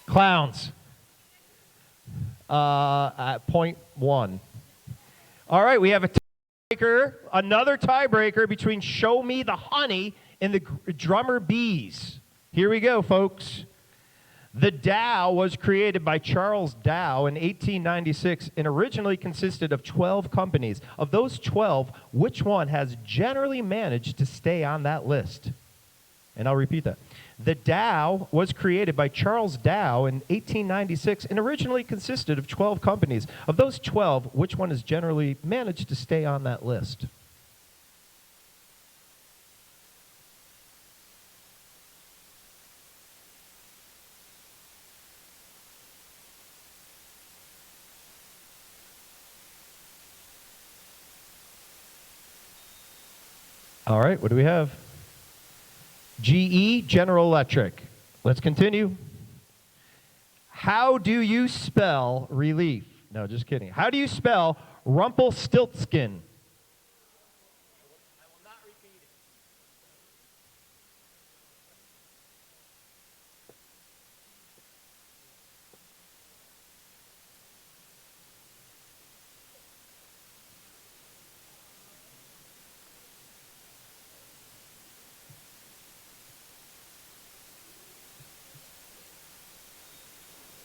Clowns. At point 1. All right, we have a tiebreaker, another tiebreaker between Show Me the Honey and the Drummer Bees. Here we go, folks. The Dow was created by Charles Dow in 1896 and originally consisted of 12 companies. Of those 12, which one has generally managed to stay on that list? And I'll repeat that. The Dow was created by Charles Dow in 1896 and originally consisted of 12 companies. Of those 12, which one has generally managed to stay on that list? All right, what do we have? GE, General Electric. Let's continue. How do you spell relief? No, just kidding. How do you spell Rumpelstiltskin?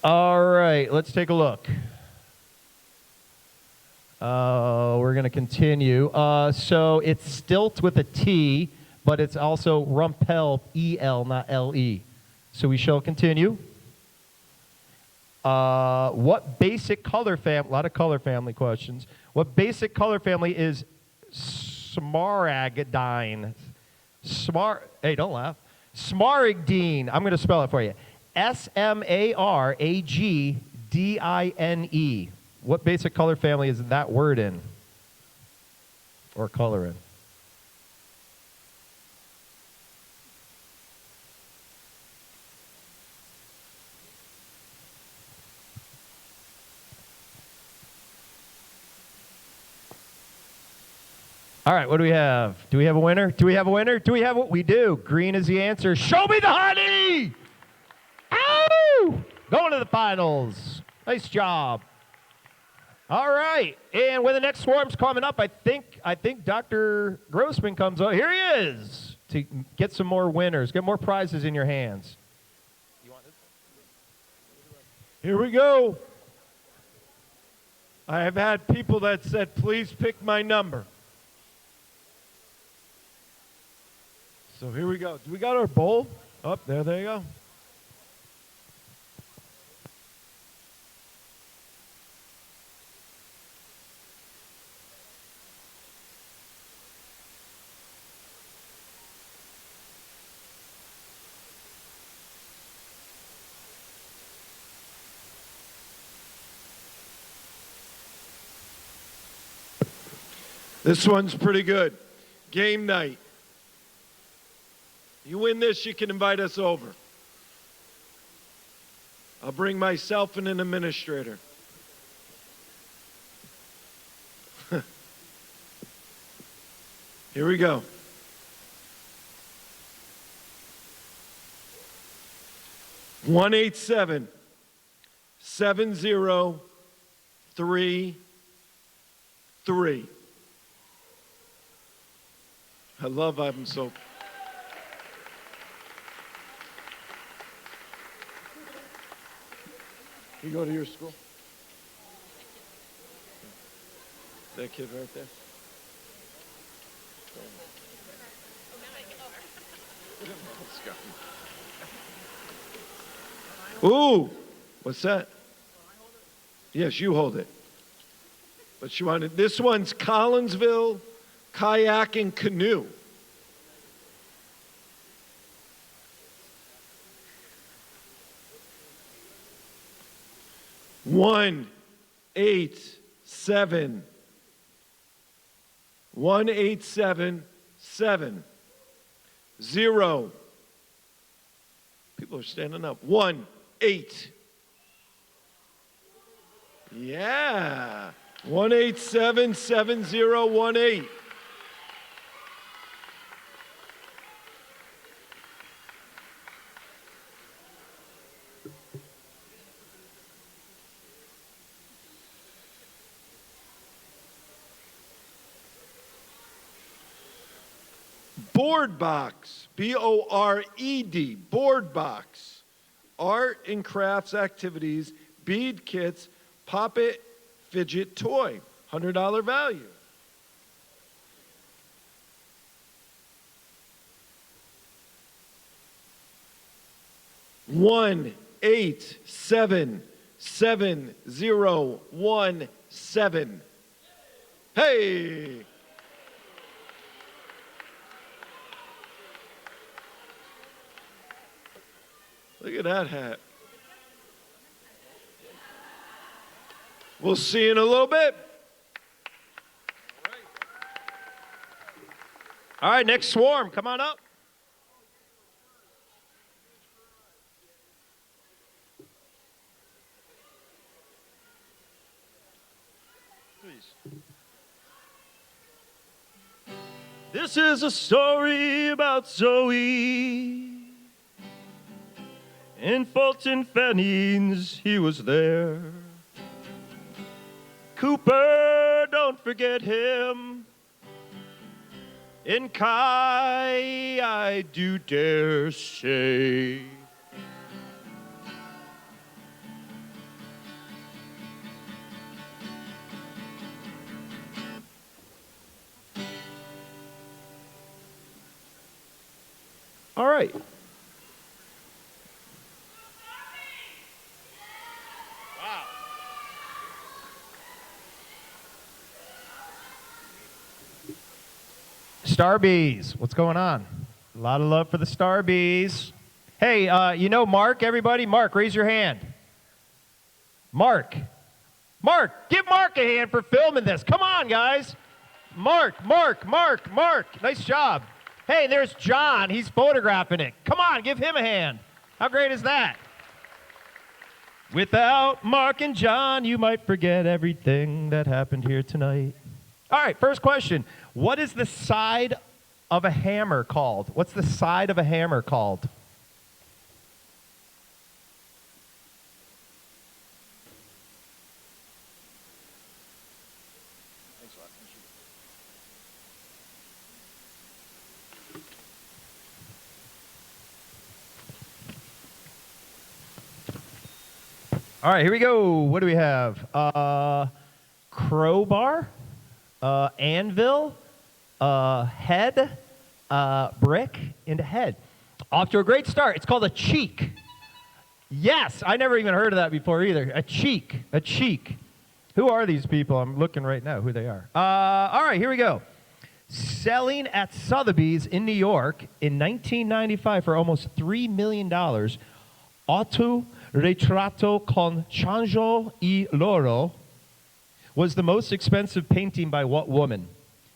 All right, let's take a look. We're going to continue. So it's stilt with a T, but it's also Rumpel, E-L, not L-E. So we shall continue. What basic color family, a lot of color family questions. What basic color family is smaragdine? Hey, don't laugh. Smaragdine. I'm going to spell it for you. S-M-A-R-A-G-D-I-N-E. What basic color family is that word in? Or color in? All right, what do we have? Do we have a winner? Do we have a winner? Do we have what we do? Green is the answer. Show me the honey! Ow! Going to the finals. Nice job. All right, and when the next swarm's coming up, I think Dr. Grossman comes up. Here he is to get some more winners, get more prizes in your hands. Here we go. I have had people that said, please pick my number. So here we go. Do we got our bowl? Oh, there you go. This one's pretty good. Game night. You win this, you can invite us over. I'll bring myself and an administrator. Here we go. One 7033. I love I'm so. You go to your school? That kid right there? Ooh, what's that? Yes, you hold it. But you wanted, this one's Collinsville Kayak and Canoe. One, 1877 0. People are standing up. 1 8. Yeah. 1877018. Board box, B-O-R-E-D, board box. Art and crafts activities, bead kits, pop-it, fidget toy, $100 value. One 1877017. Hey! Look at that hat. We'll see you in a little bit. All right, next swarm, come on up. Please. This is a story about Zoe. In Fulton Fennings, he was there. Cooper, don't forget him. In Kai, I do dare say. All right. Starbees, what's going on? A lot of love for the Starbees. Hey, you know Mark, everybody? Mark, raise your hand. Mark, give Mark a hand for filming this. Come on, guys. Mark. Nice job. Hey, there's John. He's photographing it. Come on, give him a hand. How great is that? Without Mark and John, you might forget everything that happened here tonight. All right, first question. What is the side of a hammer called? What's the side of a hammer called? All right, here we go. What do we have? Crowbar, anvil, head, brick, and a head. Off to a great start. It's called a cheek. Yes, I never even heard of that before either. A cheek, a cheek. Who are these people? I'm looking right now who they are. All right, here we go. Selling at Sotheby's in New York in 1995 for almost $3 million, Autoritratto con Chanjo e Loro was the most expensive painting by what woman?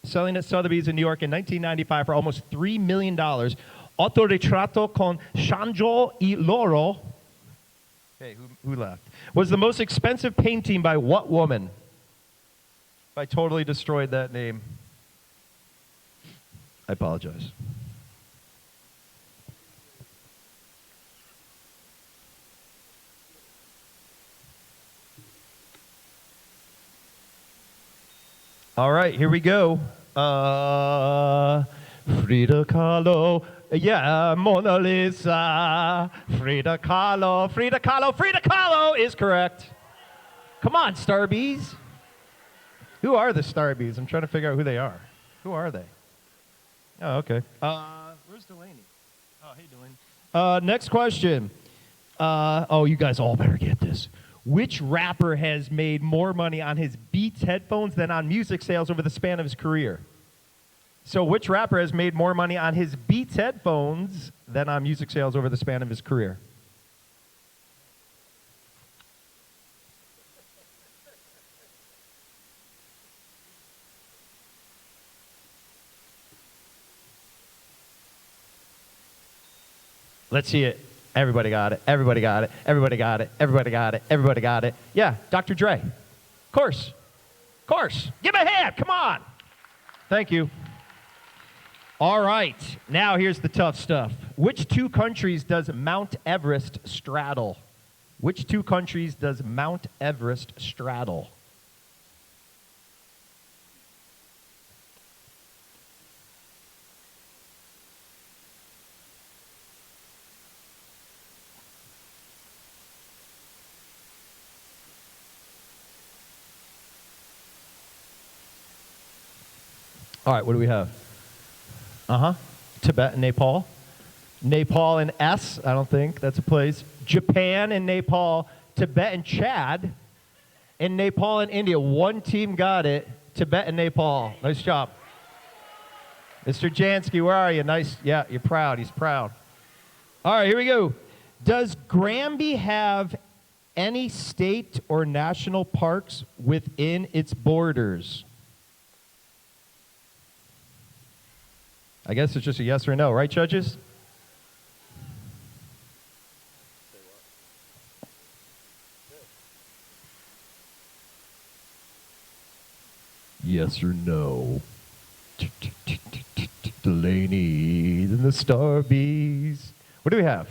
Selling at Sotheby's in New York in 1995 for almost $3 million. Autoritratto con Chanjo e Loro. Hey, who left? Was the most expensive painting by what woman? I totally destroyed that name. I apologize. All right, here we go. Frida Kahlo. Yeah, Mona Lisa. Frida Kahlo. Frida Kahlo. Frida Kahlo is correct. Come on, Starbees. Who are the Starbees? I'm trying to figure out who they are. Who are they? Oh, okay. Where's Delaney? Oh, hey, Delaney. Next question. Oh, you guys all better get this. Which rapper has made more money on his Beats headphones than on music sales over the span of his career? So which rapper has made more money on his Beats headphones than on music sales over the span of his career? Let's see it. Everybody got it. Everybody got it. Everybody got it. Everybody got it. Everybody got it. Yeah, Dr. Dre. Of course. Of course. Give me a hand. Come on. Thank you. All right. Now here's the tough stuff. Which two countries does Mount Everest straddle? Which two countries does Mount Everest straddle? All right, what do we have? Tibet and Nepal. Nepal and S, I don't think that's a place. Japan and Nepal. Tibet and Chad. And Nepal and India. One team got it. Tibet and Nepal. Nice job. Mr. Jansky, where are you? Nice. Yeah, you're proud. He's proud. All right, here we go. Does GRAN-BEE have any state or national parks within its borders? I guess it's just a yes or no, right, judges? Yes or no? Delaney and the Starbees. What do we have?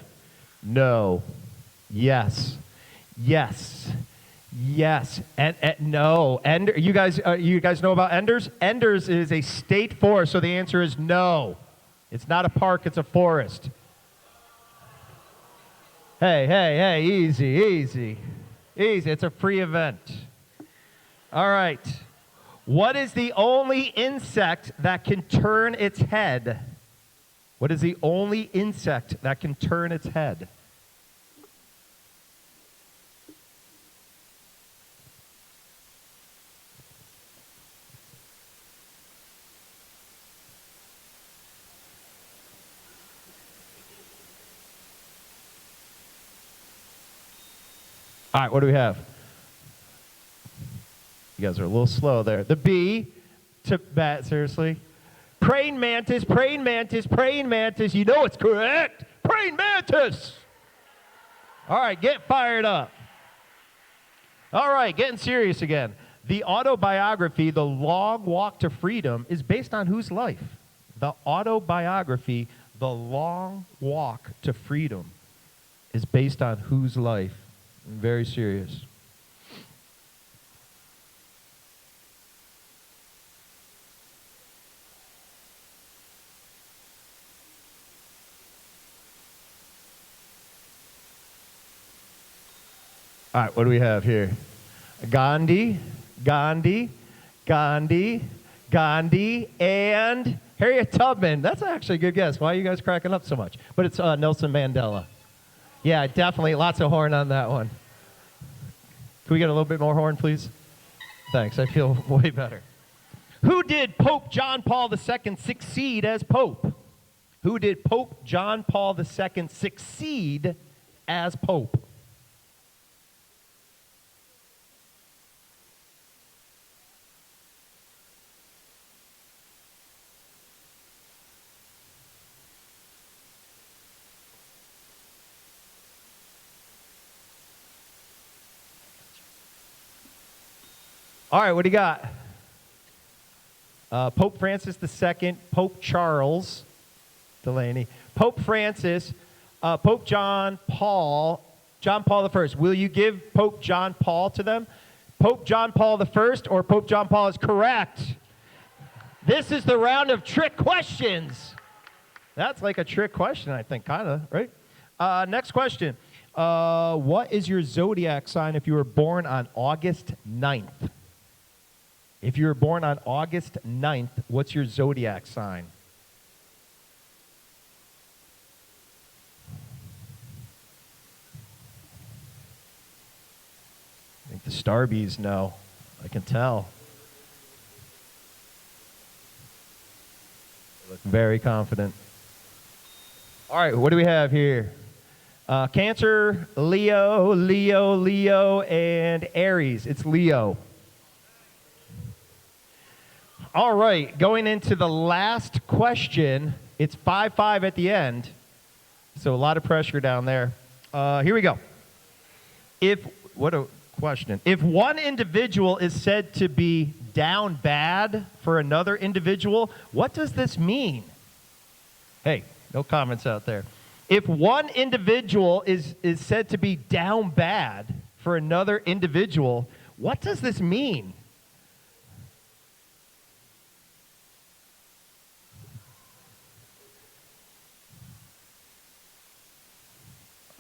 No. Yes. Yes. Yes. And no. You guys know about Enders? Enders is a state forest, so the answer is no. It's not a park, it's a forest. Hey, easy, easy. Easy, it's a free event. All right. What is the only insect that can turn its head? What is the only insect that can turn its head? All right, what do we have? You guys are a little slow there. The bee, Tibet, seriously. Praying mantis, praying mantis, praying mantis. You know it's correct. Praying mantis. All right, get fired up. All right, getting serious again. The autobiography, The Long Walk to Freedom, is based on whose life? The autobiography, The Long Walk to Freedom, is based on whose life? I'm very serious. All right, what do we have here? Gandhi, Gandhi, Gandhi, Gandhi, and Harriet Tubman. That's actually a good guess. Why are you guys cracking up so much? But it's Nelson Mandela. Yeah, definitely. Lots of horn on that one. Can we get a little bit more horn, please? Thanks. I feel way better. Who did Pope John Paul II succeed as Pope? Who did Pope John Paul II succeed as Pope? All right, what do you got? Pope Francis II, Pope Charles Delaney, Pope Francis, Pope John Paul I. Will you give Pope John Paul to them? Pope John Paul I or Pope John Paul is correct. This is the round of trick questions. That's like a trick question, I think, kind of, right? Next question. What is your zodiac sign if you were born on August 9th? If you were born on August 9th, what's your zodiac sign? I think the Starbees know. I can tell. They look very confident. All right, what do we have here? Cancer, Leo, Leo, Leo, and Aries. It's Leo. All right, going into the last question. It's 5-5 at the end, so a lot of pressure down there. Here we go. What a question. If one individual is said to be down bad for another individual, what does this mean? Hey, no comments out there. If one individual is said to be down bad for another individual, what does this mean?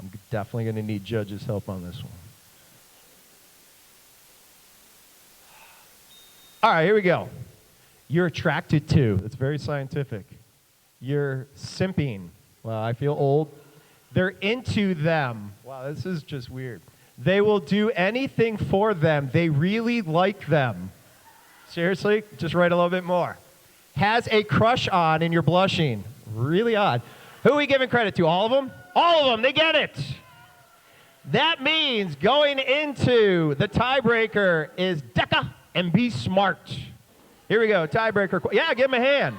I'm definitely going to need judges' help on this one. All right, here we go. You're attracted to. It's very scientific. You're simping. Wow, I feel old. They're into them. Wow, this is just weird. They will do anything for them. They really like them. Seriously? Just write a little bit more. Has a crush on and you're blushing. Really odd. Who are we giving credit to? All of them? All of them. They get it. That means going into the tiebreaker is Deca and be smart. Here we go. Tiebreaker. Yeah, give him a hand.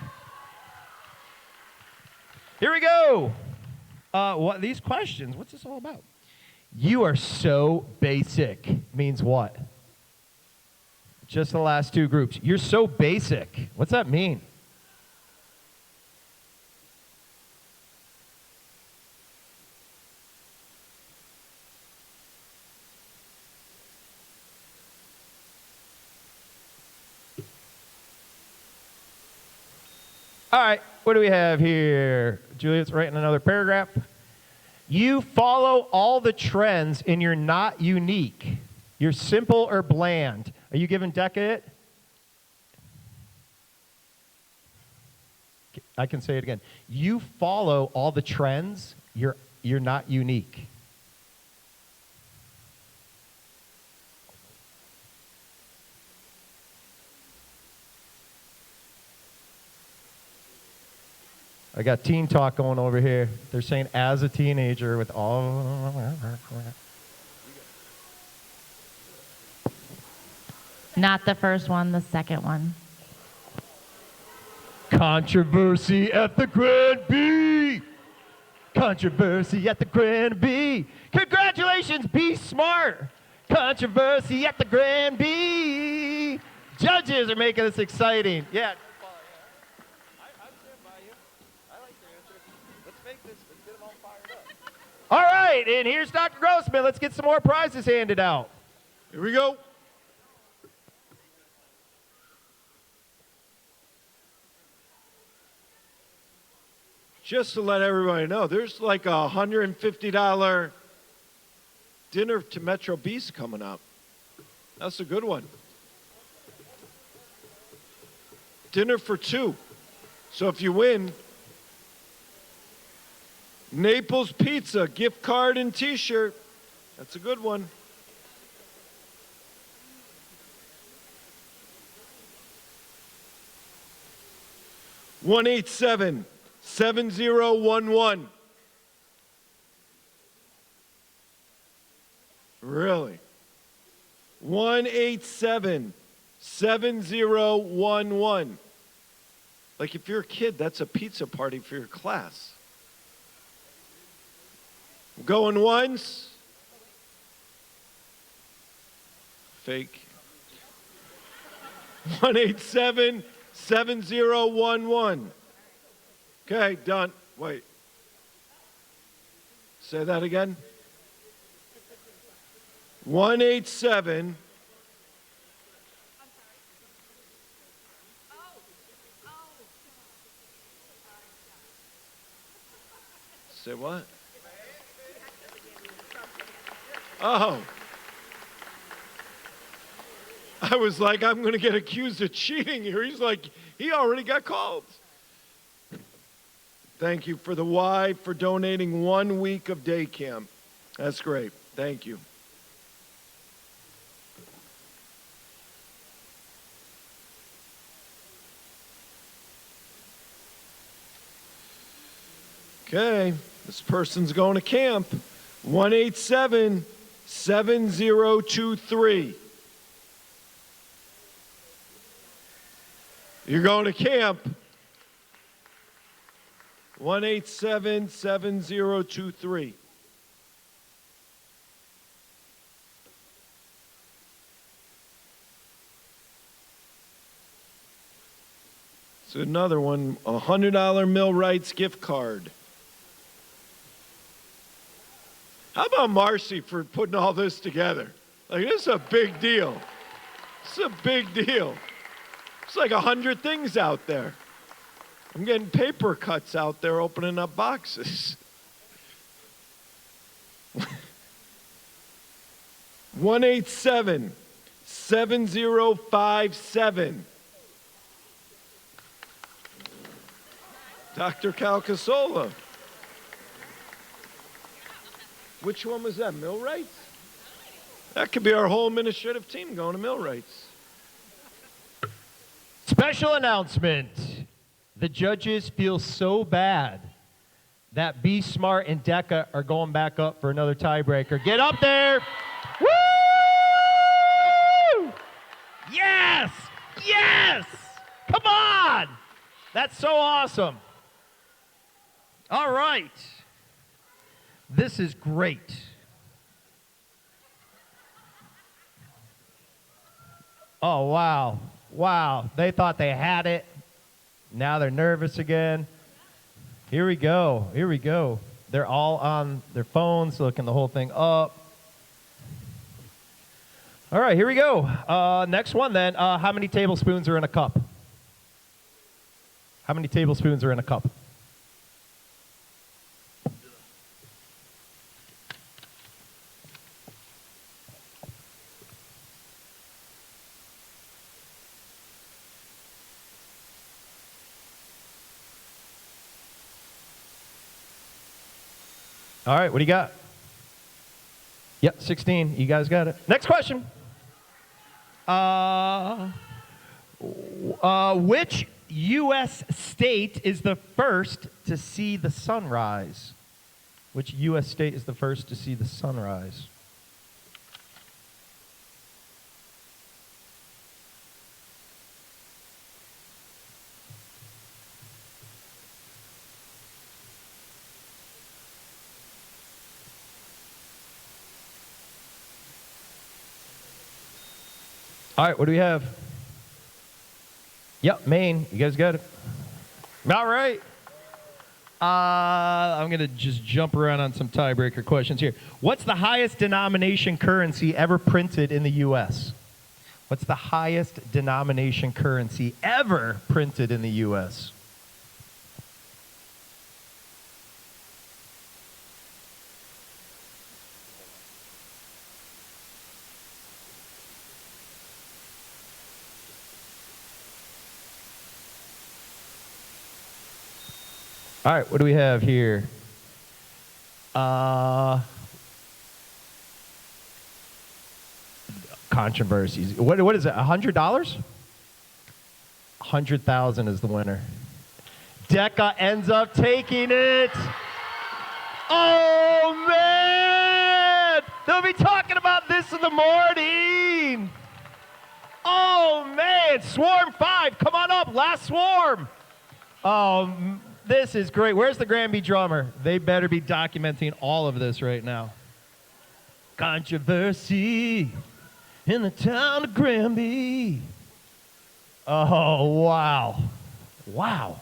Here we go. What these questions? What's this all about? You are so basic means what? Just the last two groups. You're so basic. What's that mean? All right, what do we have here? Juliet's writing another paragraph. You follow all the trends and you're not unique. You're simple or bland. Are you giving Deca it? I can say it again. You follow all the trends. You're not unique. I got teen talk going over here. They're saying as a teenager with all... Not the first one, the second one. Controversy at the GRAN-BEE. Controversy at the GRAN-BEE. Congratulations, be smart. Controversy at the GRAN-BEE. Judges are making this exciting. Yeah. All right, and here's Dr. Grossman. Let's get some more prizes handed out. Here we go. Just to let everybody know, there's like a $150 dinner to Metro Beast coming up. That's a good one. Dinner for two. So if you win, Naples Pizza, gift card and t-shirt. That's a good one. One 7011. Really? 1877011. Like if you're a kid, that's a pizza party for your class. Going once. Fake. 1877011. Okay, done. Wait. Say that again. 187. Say what? Oh. I was like, I'm going to get accused of cheating here. He's like, he already got called. Thank you for the Y for donating 1 week of day camp. That's great. Thank you. Okay, this person's going to camp. 1877023. You're going to camp. 1877023. So another one, a $100 Millwrights gift card. How about Marcy for putting all this together? Like, this is a big deal. This is a big deal. It's like 100 things out there. I'm getting paper cuts out there opening up boxes. 1877057. Dr. Calcasola. Which one was that? Millwrights? That could be our whole administrative team going to Millwrights. Special announcement. The judges feel so bad that Be Smart and Deca are going back up for another tiebreaker. Get up there. Woo! Yes! Yes! Come on! That's so awesome. All right. This is great. Oh, wow. Wow. They thought they had it. Now they're nervous again. Here we go. Here we go. They're all on their phones, looking the whole thing up. All right, here we go. Next one then. How many tablespoons are in a cup? How many tablespoons are in a cup? All right, what do you got? Yep, 16. You guys got it. Next question. Which U.S. state is the first to see the sunrise? Which U.S. state is the first to see the sunrise? All right, what do we have? Yep, Maine. You guys got it. All right. I'm going to just jump around on some tiebreaker questions here. What's the highest denomination currency ever printed in the U.S.? What's the highest denomination currency ever printed in the U.S.? All right, what do we have here? Controversies. What is it? $100? 100,000 is the winner. Decca ends up taking it. Oh man! They'll be talking about this in the morning. Oh man! Swarm 5, come on up. Last swarm. This is great. Where's the GRAN-BEE drummer? They better be documenting all of this right now. Controversy in the town of GRAN-BEE. Oh, wow. Wow.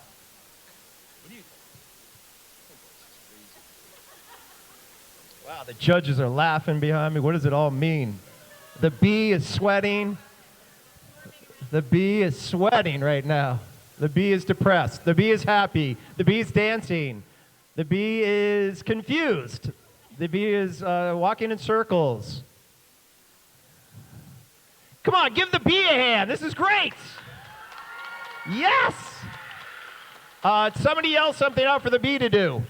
Wow, the judges are laughing behind me. What does it all mean? The bee is sweating. The bee is sweating right now. The bee is depressed. The bee is happy. The bee is dancing. The bee is confused. The bee is walking in circles. Come on, give the bee a hand. This is great. Yes. Somebody yell something out for the bee to do.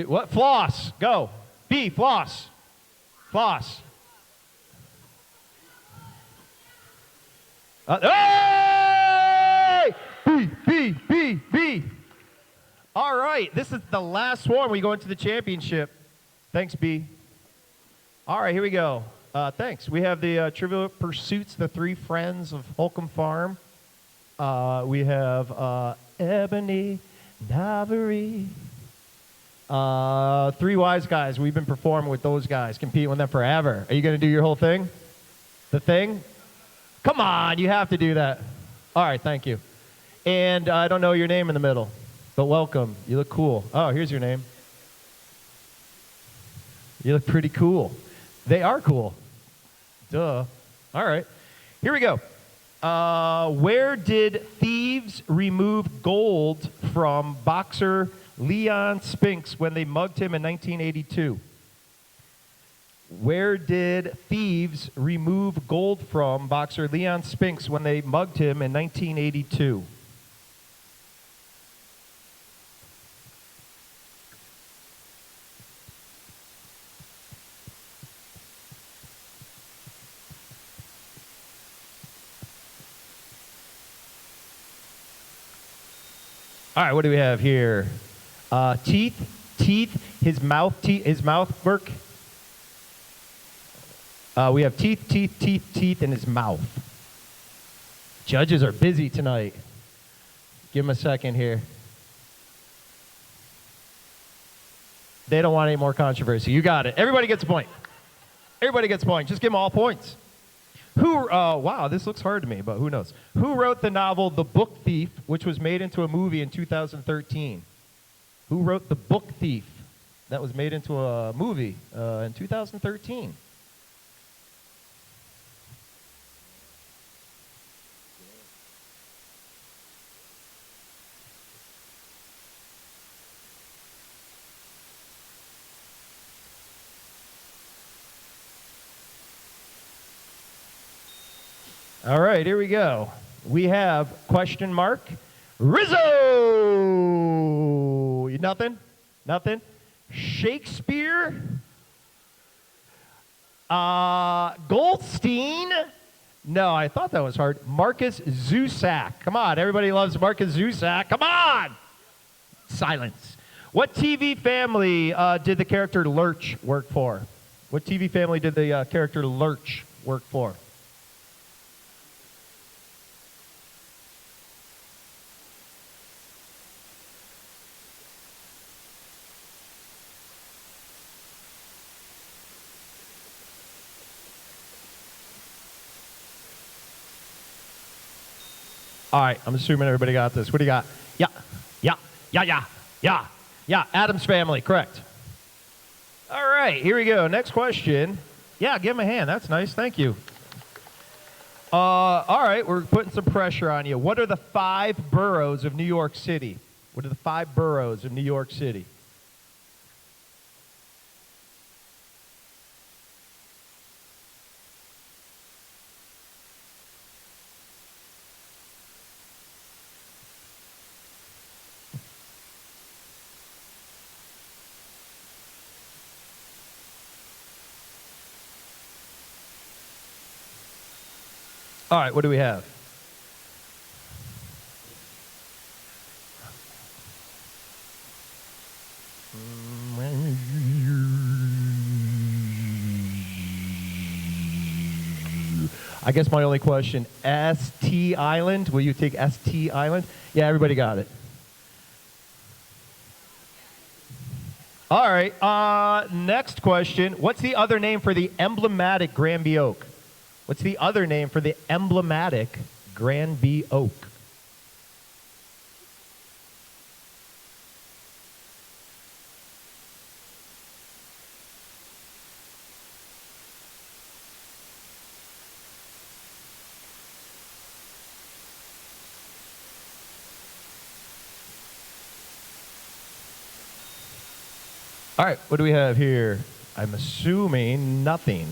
What? Floss. Go. Bee, floss. Floss. Hey! B, B, B, B. All right, this is the last one. We go into the championship. Thanks, B. All right, here we go. Thanks. We have the Trivial Pursuits, the Three Friends of Holcomb Farm. We have Ebony, Navarre. Three Wise Guys. We've been performing with those guys, competing with them forever. Are you going to do your whole thing? The thing? Come on, you have to do that. All right, thank you. And I don't know your name in the middle, but welcome. You look cool. Oh, here's your name. You look pretty cool. They are cool. Duh. All right. Here we go. Where did thieves remove gold from boxer Leon Spinks when they mugged him in 1982? Where did thieves remove gold from boxer Leon Spinks when they mugged him in 1982? All right, what do we have here? Teeth, his mouth work. We have teeth in his mouth. Judges are busy tonight. Give them a second here. They don't want any more controversy. You got it. Everybody gets a point. Everybody gets a point. Just give them all points. Wow, this looks hard to me, but who knows? Who wrote the novel The Book Thief, which was made into a movie in 2013? Who wrote The Book Thief that was made into a movie in 2013? All right, here we go. We have question mark. Rizzo! Nothing? Nothing? Shakespeare? Goldstein? No, I thought that was hard. Marcus Zusak. Come on, everybody loves Marcus Zusak. Come on! Silence. What TV family did the character Lurch work for? What TV family did the character Lurch work for? All right, I'm assuming everybody got this. What do you got? Yeah, yeah, yeah, yeah, yeah, yeah. Adam's Family, correct. All right, here we go. Next question. Yeah, give him a hand. That's nice. Thank you. All right, we're putting some pressure on you. What are the 5 boroughs of New York City? What are the 5 boroughs of New York City? All right, what do we have? I guess my only question, ST Island, will you take ST Island? Yeah, everybody got it. All right, next question. What's the other name for the emblematic GRAN-BEE oak? What's the other name for the emblematic GRAN-BEE oak? All right, what do we have here? I'm assuming nothing.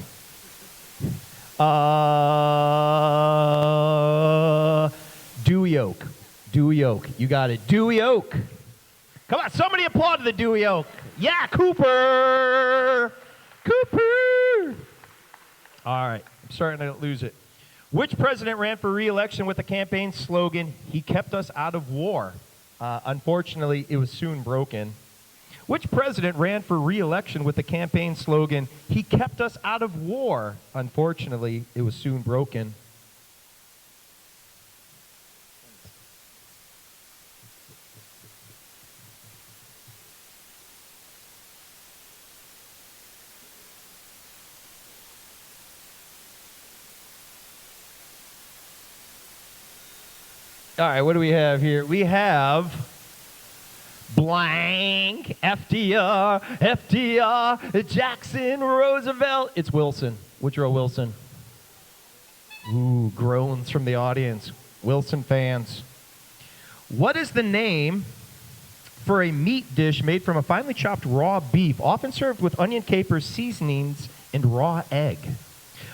Dewey oak. Dewey oak. You got it. Dewey oak. Come on, somebody applaud the Dewey oak. Yeah, Cooper. Cooper. All right, I'm starting to lose it. Which president ran for re-election with the campaign slogan, "He kept us out of war"? Unfortunately, it was soon broken. Which president ran for re-election with the campaign slogan, "He kept us out of war"? Unfortunately, it was soon broken. All right, what do we have here? We have blank, FDR, Jackson, Roosevelt. It's Wilson, Woodrow Wilson. Ooh, groans from the audience. Wilson fans. What is the name for a meat dish made from a finely chopped raw beef, often served with onion, capers, seasonings, and raw egg?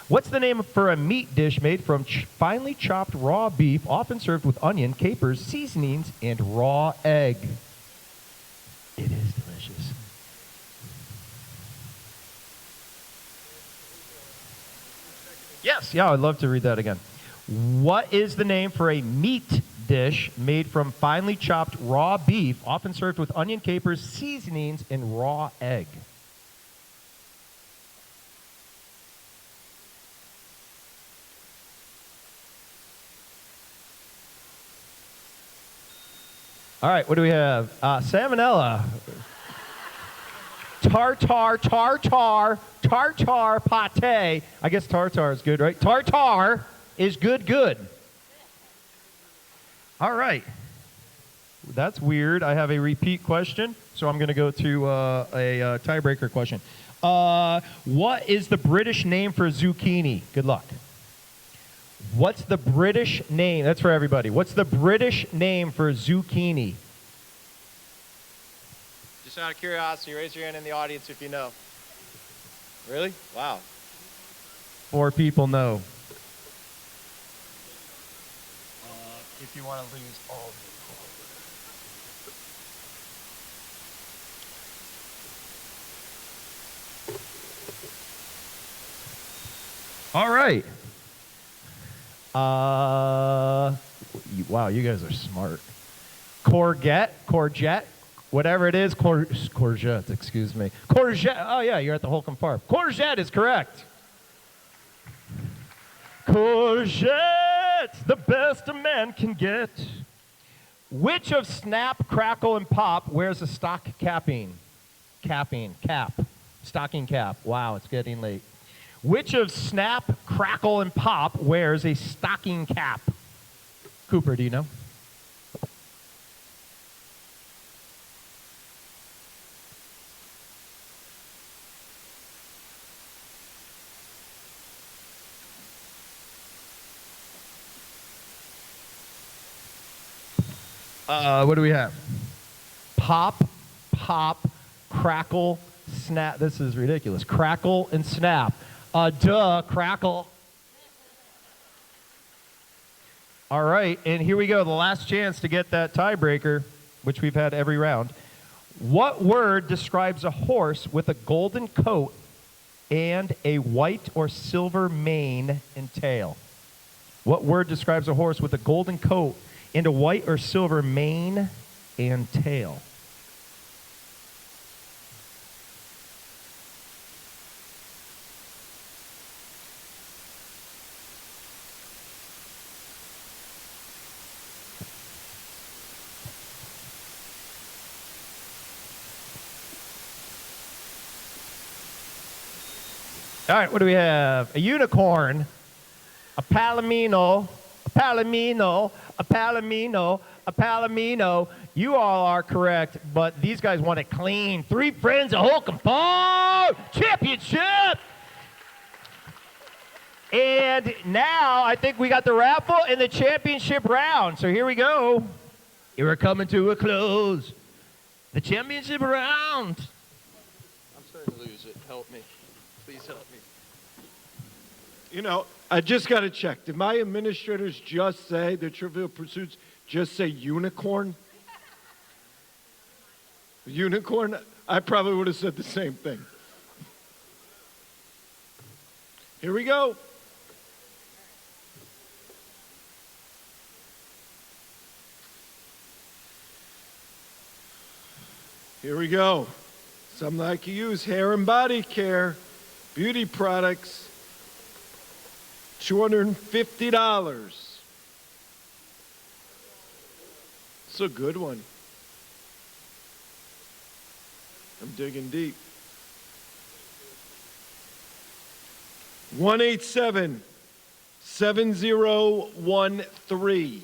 What's the name for a meat dish made from finely chopped raw beef, often served with onion, capers, seasonings, and raw egg? It is delicious. Yes, yeah, I'd love to read that again. What is the name for a meat dish made from finely chopped raw beef, often served with onion, capers, seasonings, and raw egg? All right, what do we have? Salmonella. Tartar pate. I guess tartar is good, right? Tartar is good. All right. That's weird. I have a repeat question, so I'm going to go to a tiebreaker question. What is the British name for zucchini? Good luck. What's the British name? That's for everybody. What's the British name for zucchini? Just out of curiosity, raise your hand in the audience if you know. Really? Wow. 4 people know. If you want to lose all of it. All right. Wow, you guys are smart. Courgette, whatever it is, courgette, excuse me. Courgette, oh yeah, you're at the Holcomb Farm. Courgette is correct. Courgette, the best a man can get. Which of Snap, Crackle, and Pop wears a stock capping? Stocking cap. Wow, it's getting late. Which of Snap, Crackle, and Pop wears a stocking cap? Cooper, do you know? What do we have? Pop, crackle, snap. This is ridiculous. Crackle and snap. Crackle. All right, and here we go. The last chance to get that tiebreaker, which we've had every round. What word describes a horse with a golden coat and a white or silver mane and tail? What word describes a horse with a golden coat and a white or silver mane and tail? All right, what do we have? A unicorn, a palomino, a palomino, a palomino, a palomino. You all are correct, but these guys want it clean. Three friends of Holcomb Farm Championship. And now I think we got the raffle and the championship round. So here we go. Here we're coming to a close. The championship round. I'm starting to lose it. Help me. Please help me. You know, I just got to check. Did my administrators just say, the Trivial Pursuits, just say unicorn? Unicorn? I probably would have said the same thing. Here we go. Here we go. Something I can use, hair and body care, beauty products, $250. It's a good one. I'm digging deep. 187-7013.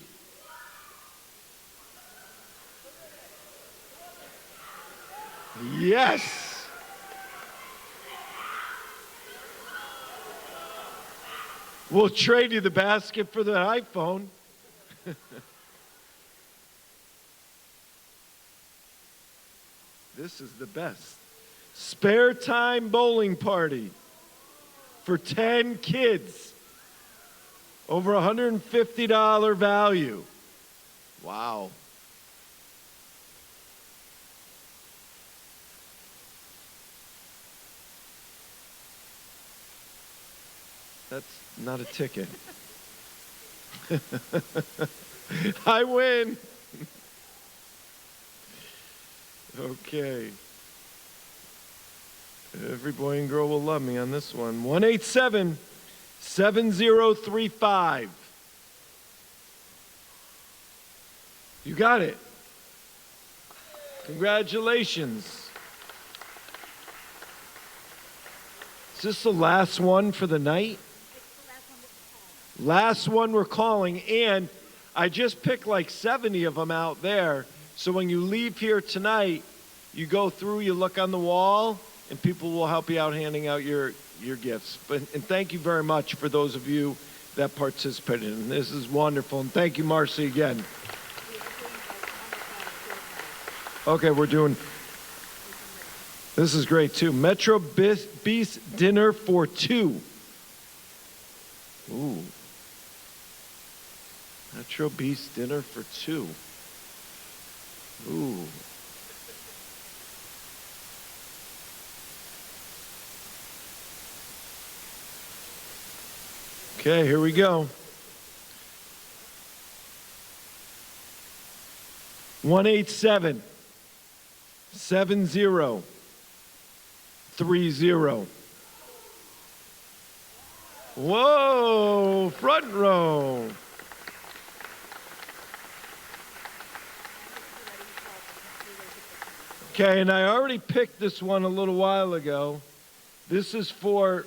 Yes. We'll trade you the basket for the iPhone. This is the best. Spare time bowling party for 10 kids. Over $150 value. Wow. That's not a ticket. I win. Okay. Every boy and girl will love me on this one. 187-7035. You got it. Congratulations. Is this the last one for the night? Last one we're calling, and I just picked like 70 of them out there. So when you leave here tonight, you go through, you look on the wall, and people will help you out handing out your gifts. And thank you very much for those of you that participated. And this is wonderful. And thank you, Marcy, again. Okay, we're doing, this is great too. Metro Beast dinner for two. Ooh. Metro Beast dinner for two. Ooh. Okay, here we go. 187-7030. Whoa, front row. Okay, and I already picked this one a little while ago. This is for,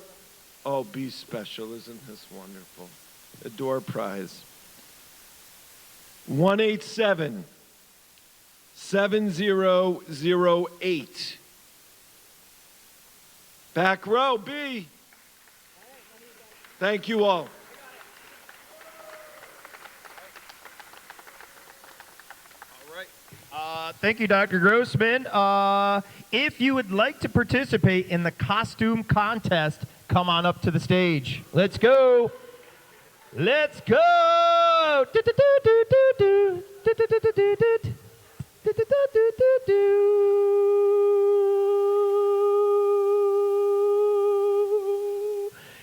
oh, Be Special, isn't this wonderful? A door prize. 187 7008. Back row, B. Thank you all. Thank you, Dr. Grossman. If you would like to participate in the costume contest, come on up to the stage. Let's go. Let's go.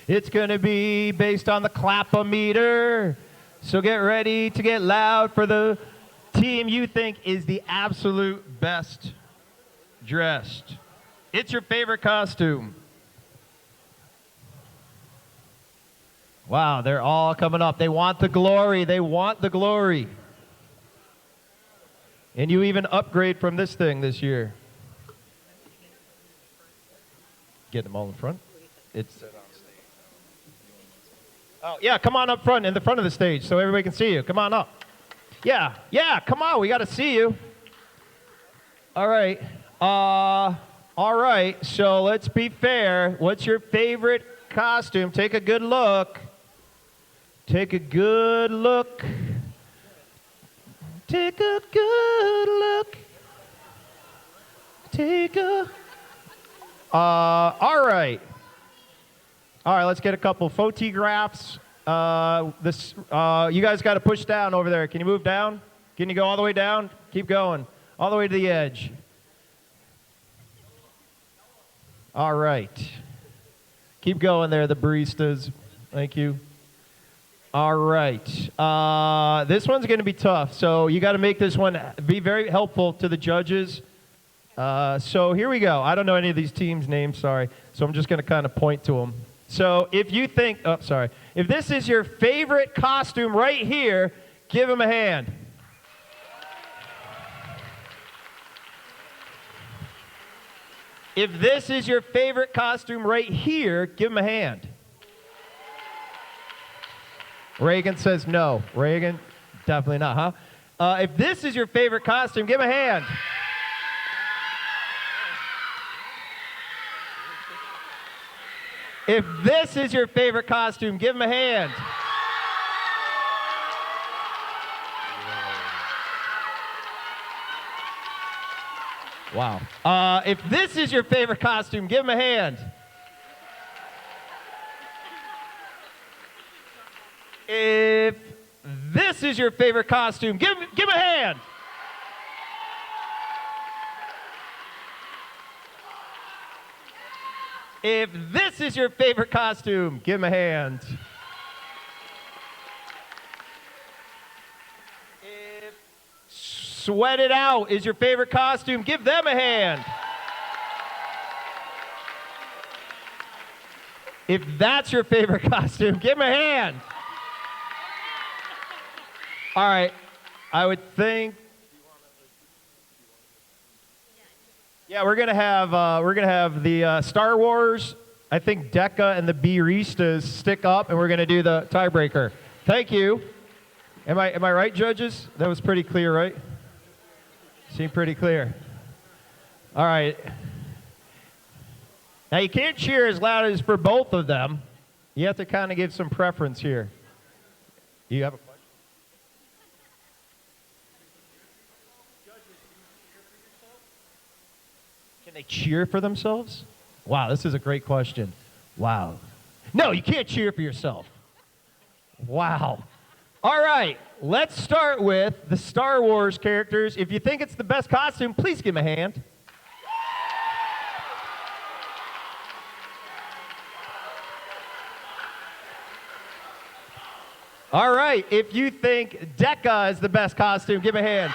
It's going to be based on the clap-o-meter. So get ready to get loud for the team you think is the absolute best dressed. It's your favorite costume. Wow, they're all coming up. They want the glory. They want the glory. And you even upgrade from this thing this year. Get them all in front. It's oh, yeah, come on up front, in the front of the stage so everybody can see you. Come on up. Yeah, come on, we got to see you. All right. All right, so let's be fair. What's your favorite costume? Take a good look. Take a good look. Take a good look. Take a... all right. All right, let's get a couple photographs. You guys got to push down over there. Can you move down? Can you go all the way down? Keep going. All the way to the edge. All right. Keep going there, the baristas. Thank you. All right. This one's going to be tough, so you got to make this one be very helpful to the judges. So here we go. I don't know any of these teams' names, sorry. So I'm just going to kind of point to them. So if you think, if this is your favorite costume right here, give them a hand. If this is your favorite costume right here, give them a hand. Reagan says no. Reagan, definitely not, huh? If this is your favorite costume, give him a hand. If this is your favorite costume, give him a hand. Wow. If this is your favorite costume, give him a hand. If this is your favorite costume, give him a hand. If this is your favorite costume, give him a hand. If Sweat It Out is your favorite costume, give them a hand. If that's your favorite costume, give him a hand. All right, I would think. Yeah, we're gonna have the Star Wars. I think Deca and the Beeristas stick up, and we're gonna do the tiebreaker. Thank you. Am I right, judges? That was pretty clear, right? Seemed pretty clear. All right. Now you can't cheer as loud as for both of them. You have to kind of give some preference here. You have a question? Can they cheer for themselves? Wow, this is a great question. Wow. No, you can't cheer for yourself. Wow. All right, let's start with the Star Wars characters. If you think it's the best costume, please give them a hand. All right, if you think Deca is the best costume, give him a hand.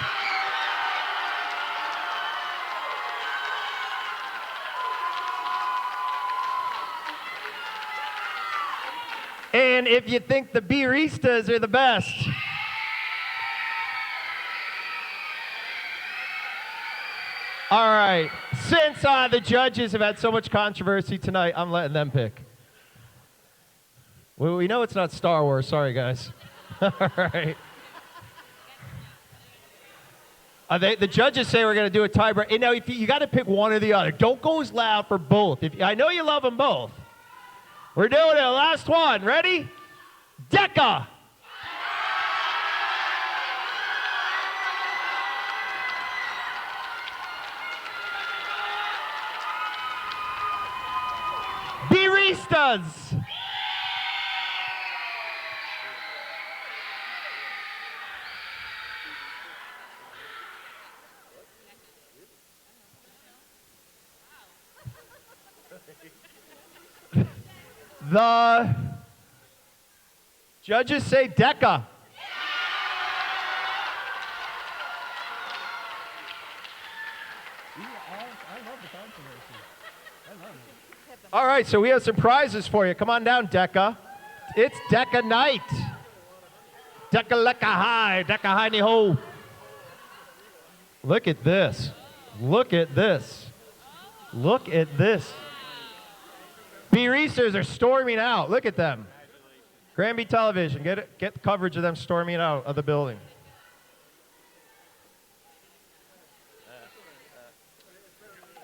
And if you think the Beeristas are the best. All right, since the judges have had so much controversy tonight, I'm letting them pick. Well, we know it's not Star Wars. Sorry, guys. All right. The judges say we're going to do a tiebreaker. You know, if you got to pick one or the other. Don't go as loud for both. I know you love them both. We're doing it. Last one. Ready? Deca. Baristas. The judges say Deca. All right, so we have some prizes for you. Come on down, Deca. It's Deca night. Deca lecca high, Deca high ni ho. Look at this. Look at this. Look at this. Baristas are storming out. Look at them. GRAN-BEE Television, get coverage of them storming out of the building.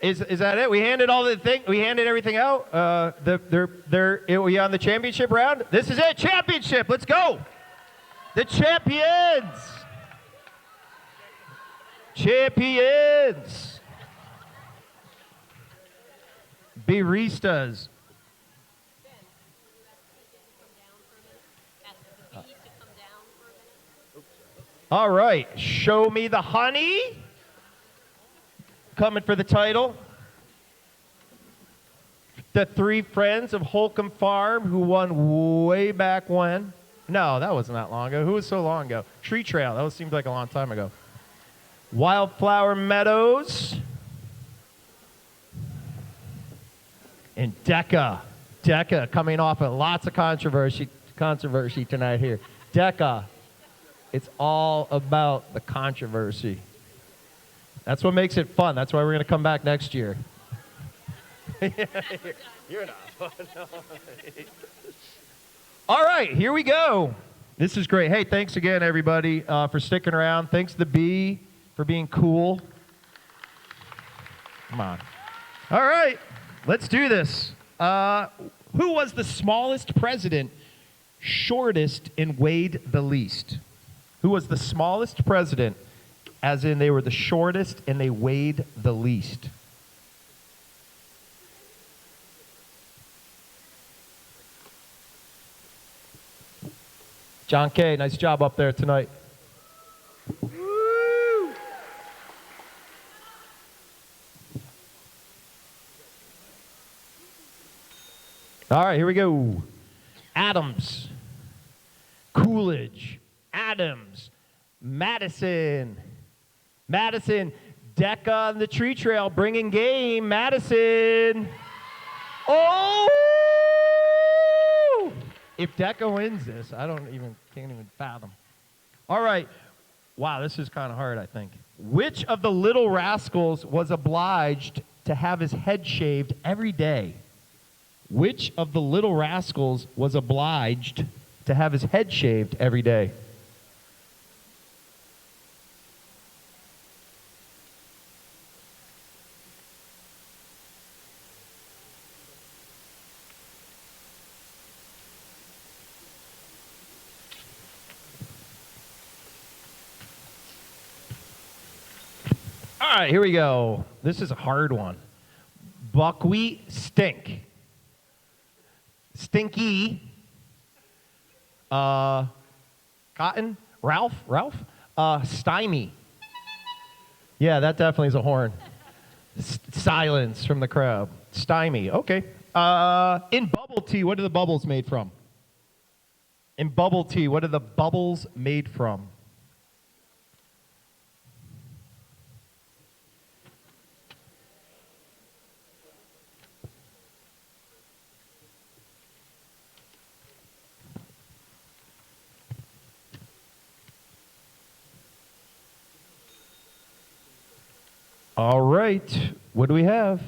Is that it? We handed all the thing. We handed everything out. We on the championship round. This is it. Championship. Let's go. The champions. Champions. Baristas. All right, show me the honey. Coming for the title. The three friends of Holcomb Farm who won way back when. No, that wasn't that long ago. Who was so long ago? Tree Trail. That seemed like a long time ago. Wildflower Meadows. And Deca. Deca coming off of lots of controversy tonight here. Deca. It's all about the controversy. That's what makes it fun. That's why we're going to come back next year. You're not fun. No. All right, here we go. This is great. Hey, thanks again, everybody, for sticking around. Thanks to the Bee for being cool. Come on. All right, let's do this. Who was the smallest president, shortest, and weighed the least? Who was the smallest president, as in they were the shortest and they weighed the least? John Kay, nice job up there tonight. Woo! All right, here we go. Adams, Coolidge, Adams, Madison, Deca on the tree trail, bringing game, Madison. Oh! If Deca wins this, can't even fathom. All right. Wow, this is kind of hard, I think. Which of the little rascals was obliged to have his head shaved every day? Which of the little rascals was obliged to have his head shaved every day? All right, here we go. This is a hard one. Buckwheat stink. Stinky. Cotton. Ralph. Stymie. Yeah, that definitely is a horn. Silence from the crowd. Stymie. Okay. In bubble tea, what are the bubbles made from? In bubble tea, what are the bubbles made from? All right, what do we have?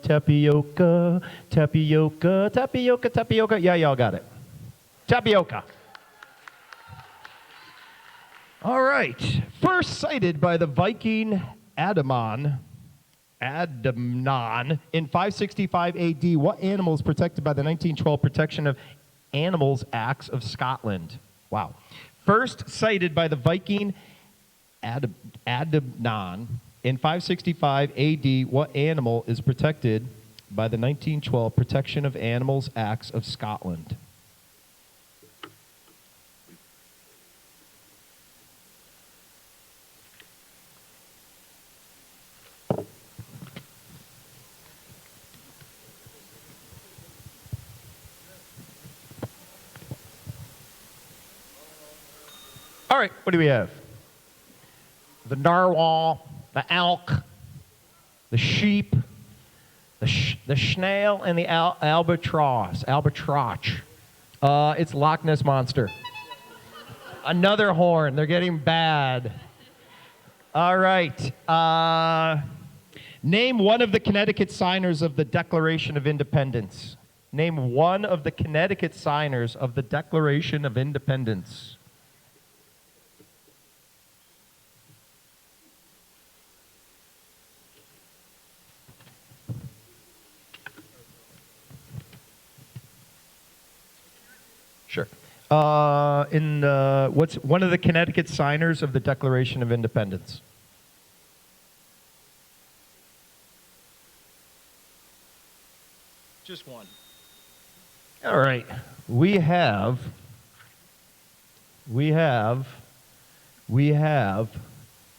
Tapioca. Yeah, y'all got it. Tapioca. All right. First sighted by the Viking Adamnon in 565 AD, what animal is protected by the 1912 Protection of Animals Acts of Scotland? Wow. First sighted by the Viking Adamnon in 565 AD, what animal is protected by the 1912 Protection of Animals Acts of Scotland? All right, what do we have? The narwhal, the elk, the sheep, the snail, and the albatross. It's Loch Ness Monster. Another horn. They're getting bad. All right. Name one of the Connecticut signers of the Declaration of Independence. Name one of the Connecticut signers of the Declaration of Independence. Sure. What's one of the Connecticut signers of the Declaration of Independence? Just one. All right. We have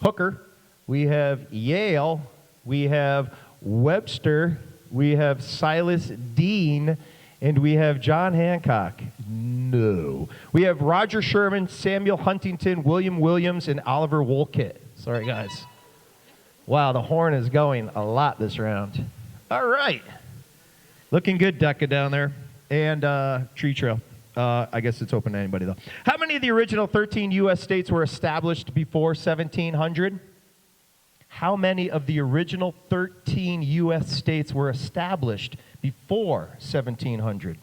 Hooker, we have Yale, we have Webster, we have Silas Dean, and we have John Hancock. No. We have Roger Sherman, Samuel Huntington, William Williams, and Oliver Wolcott. Sorry, guys. Wow, the horn is going a lot this round. All right. Looking good, Decca, down there. And Tree Trail. I guess it's open to anybody, though. How many of the original 13 U.S. states were established before 1700? How many of the original 13 U.S. states were established before 1700?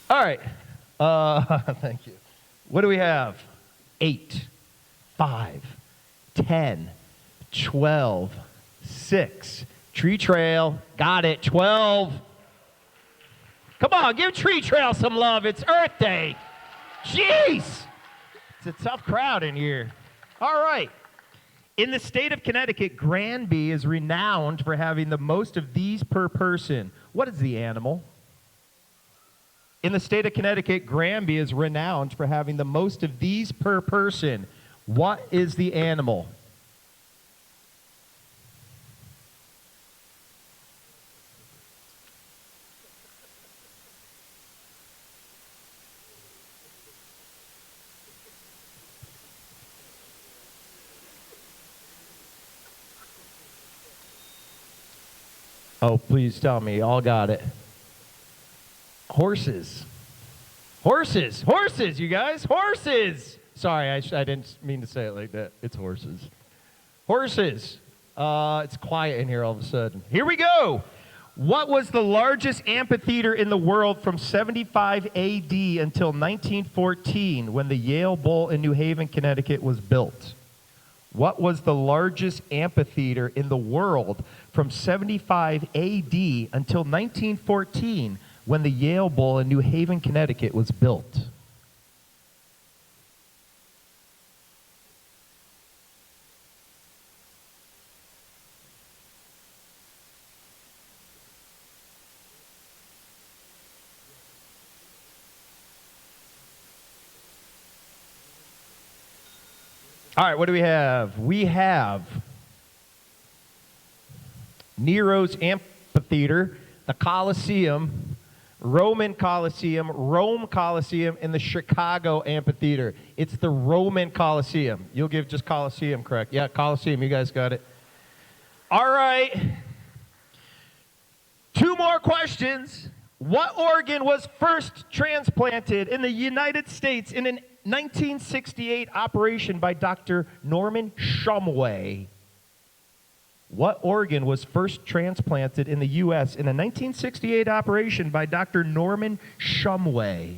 All right. Thank you. What do we have? 8, 5, 10, 12, 6. Tree Trail. Got it. 12. Come on, give Tree Trail some love. It's Earth Day. Jeez. It's a tough crowd in here. All right. In the state of Connecticut, GRAN-BEE is renowned for having the most of these per person. What is the animal? In the state of Connecticut, GRAN-BEE is renowned for having the most of these per person. What is the animal? Oh, please tell me. All got it. Horses. Horses. Horses, you guys. Horses. Sorry, I didn't mean to say it like that. It's horses. Horses. It's quiet in here all of a sudden. Here we go. What was the largest amphitheater in the world from 75 AD until 1914 when the Yale Bowl in New Haven, Connecticut was built? What was the largest amphitheater in the world from 75 AD until 1914 when the Yale Bowl in New Haven, Connecticut was built? All right, what do we have? We have Nero's Amphitheater, the Colosseum, Roman Colosseum, Rome Colosseum, and the Chicago Amphitheater. It's the Roman Colosseum. You'll give just Colosseum, correct? Yeah, Colosseum, you guys got it. All right. 2 more questions. What organ was first transplanted in the United States in a 1968 operation by Dr. Norman Shumway? What organ was first transplanted in the U.S. in a 1968 operation by Dr. Norman Shumway?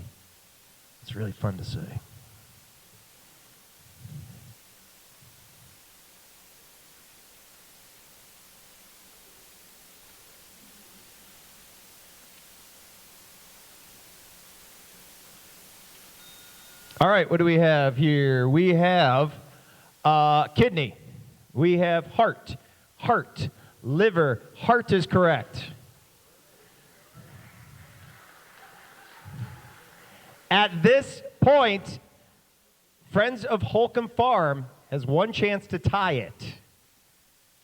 It's really fun to say. All right, what do we have here? We have kidney. We have heart. Heart. Liver. Heart is correct. At this point, Friends of Holcomb Farm has one chance to tie it.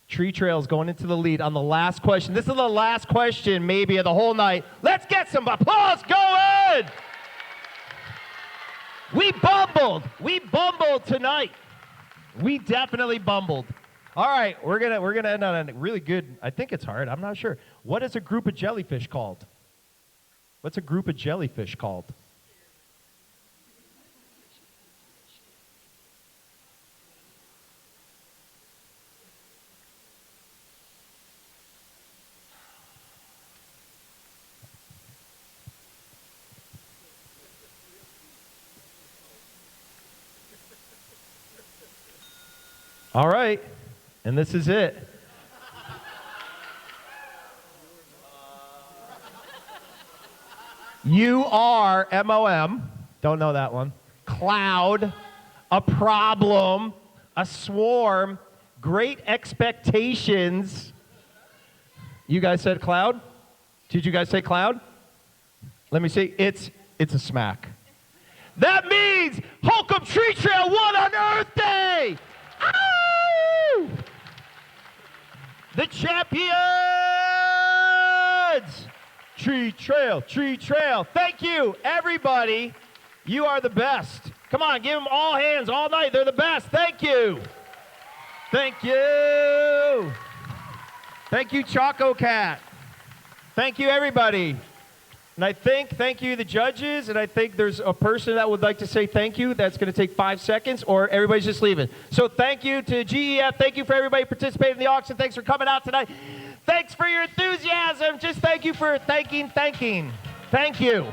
Tree Trail's going into the lead on the last question. This is the last question, maybe, of the whole night. Let's get some applause going! We bumbled. We bumbled tonight. We definitely bumbled. All right, we're gonna end on a really good. I think it's hard. I'm not sure. What is a group of jellyfish called? What's a group of jellyfish called? All right, and this is it. You are MOM, don't know that one. Cloud, a problem, a swarm, great expectations. You guys said cloud? Did you guys say cloud? Let me see, it's a smack. That means Holcomb Tree Trail won on Earth Day! Ow! The champions! Tree Trail, Tree Trail. Thank you, everybody. You are the best. Come on, give them all hands all night. They're the best. Thank you. Thank you. Thank you, Choco Cat. Thank you, everybody. And I think, thank you, the judges, and I think there's a person that would like to say thank you. That's going to take 5 seconds, or everybody's just leaving. So thank you to GEF. Thank you for everybody participating in the auction. Thanks for coming out tonight. Thanks for your enthusiasm. Just thank you for thanking. Thank you.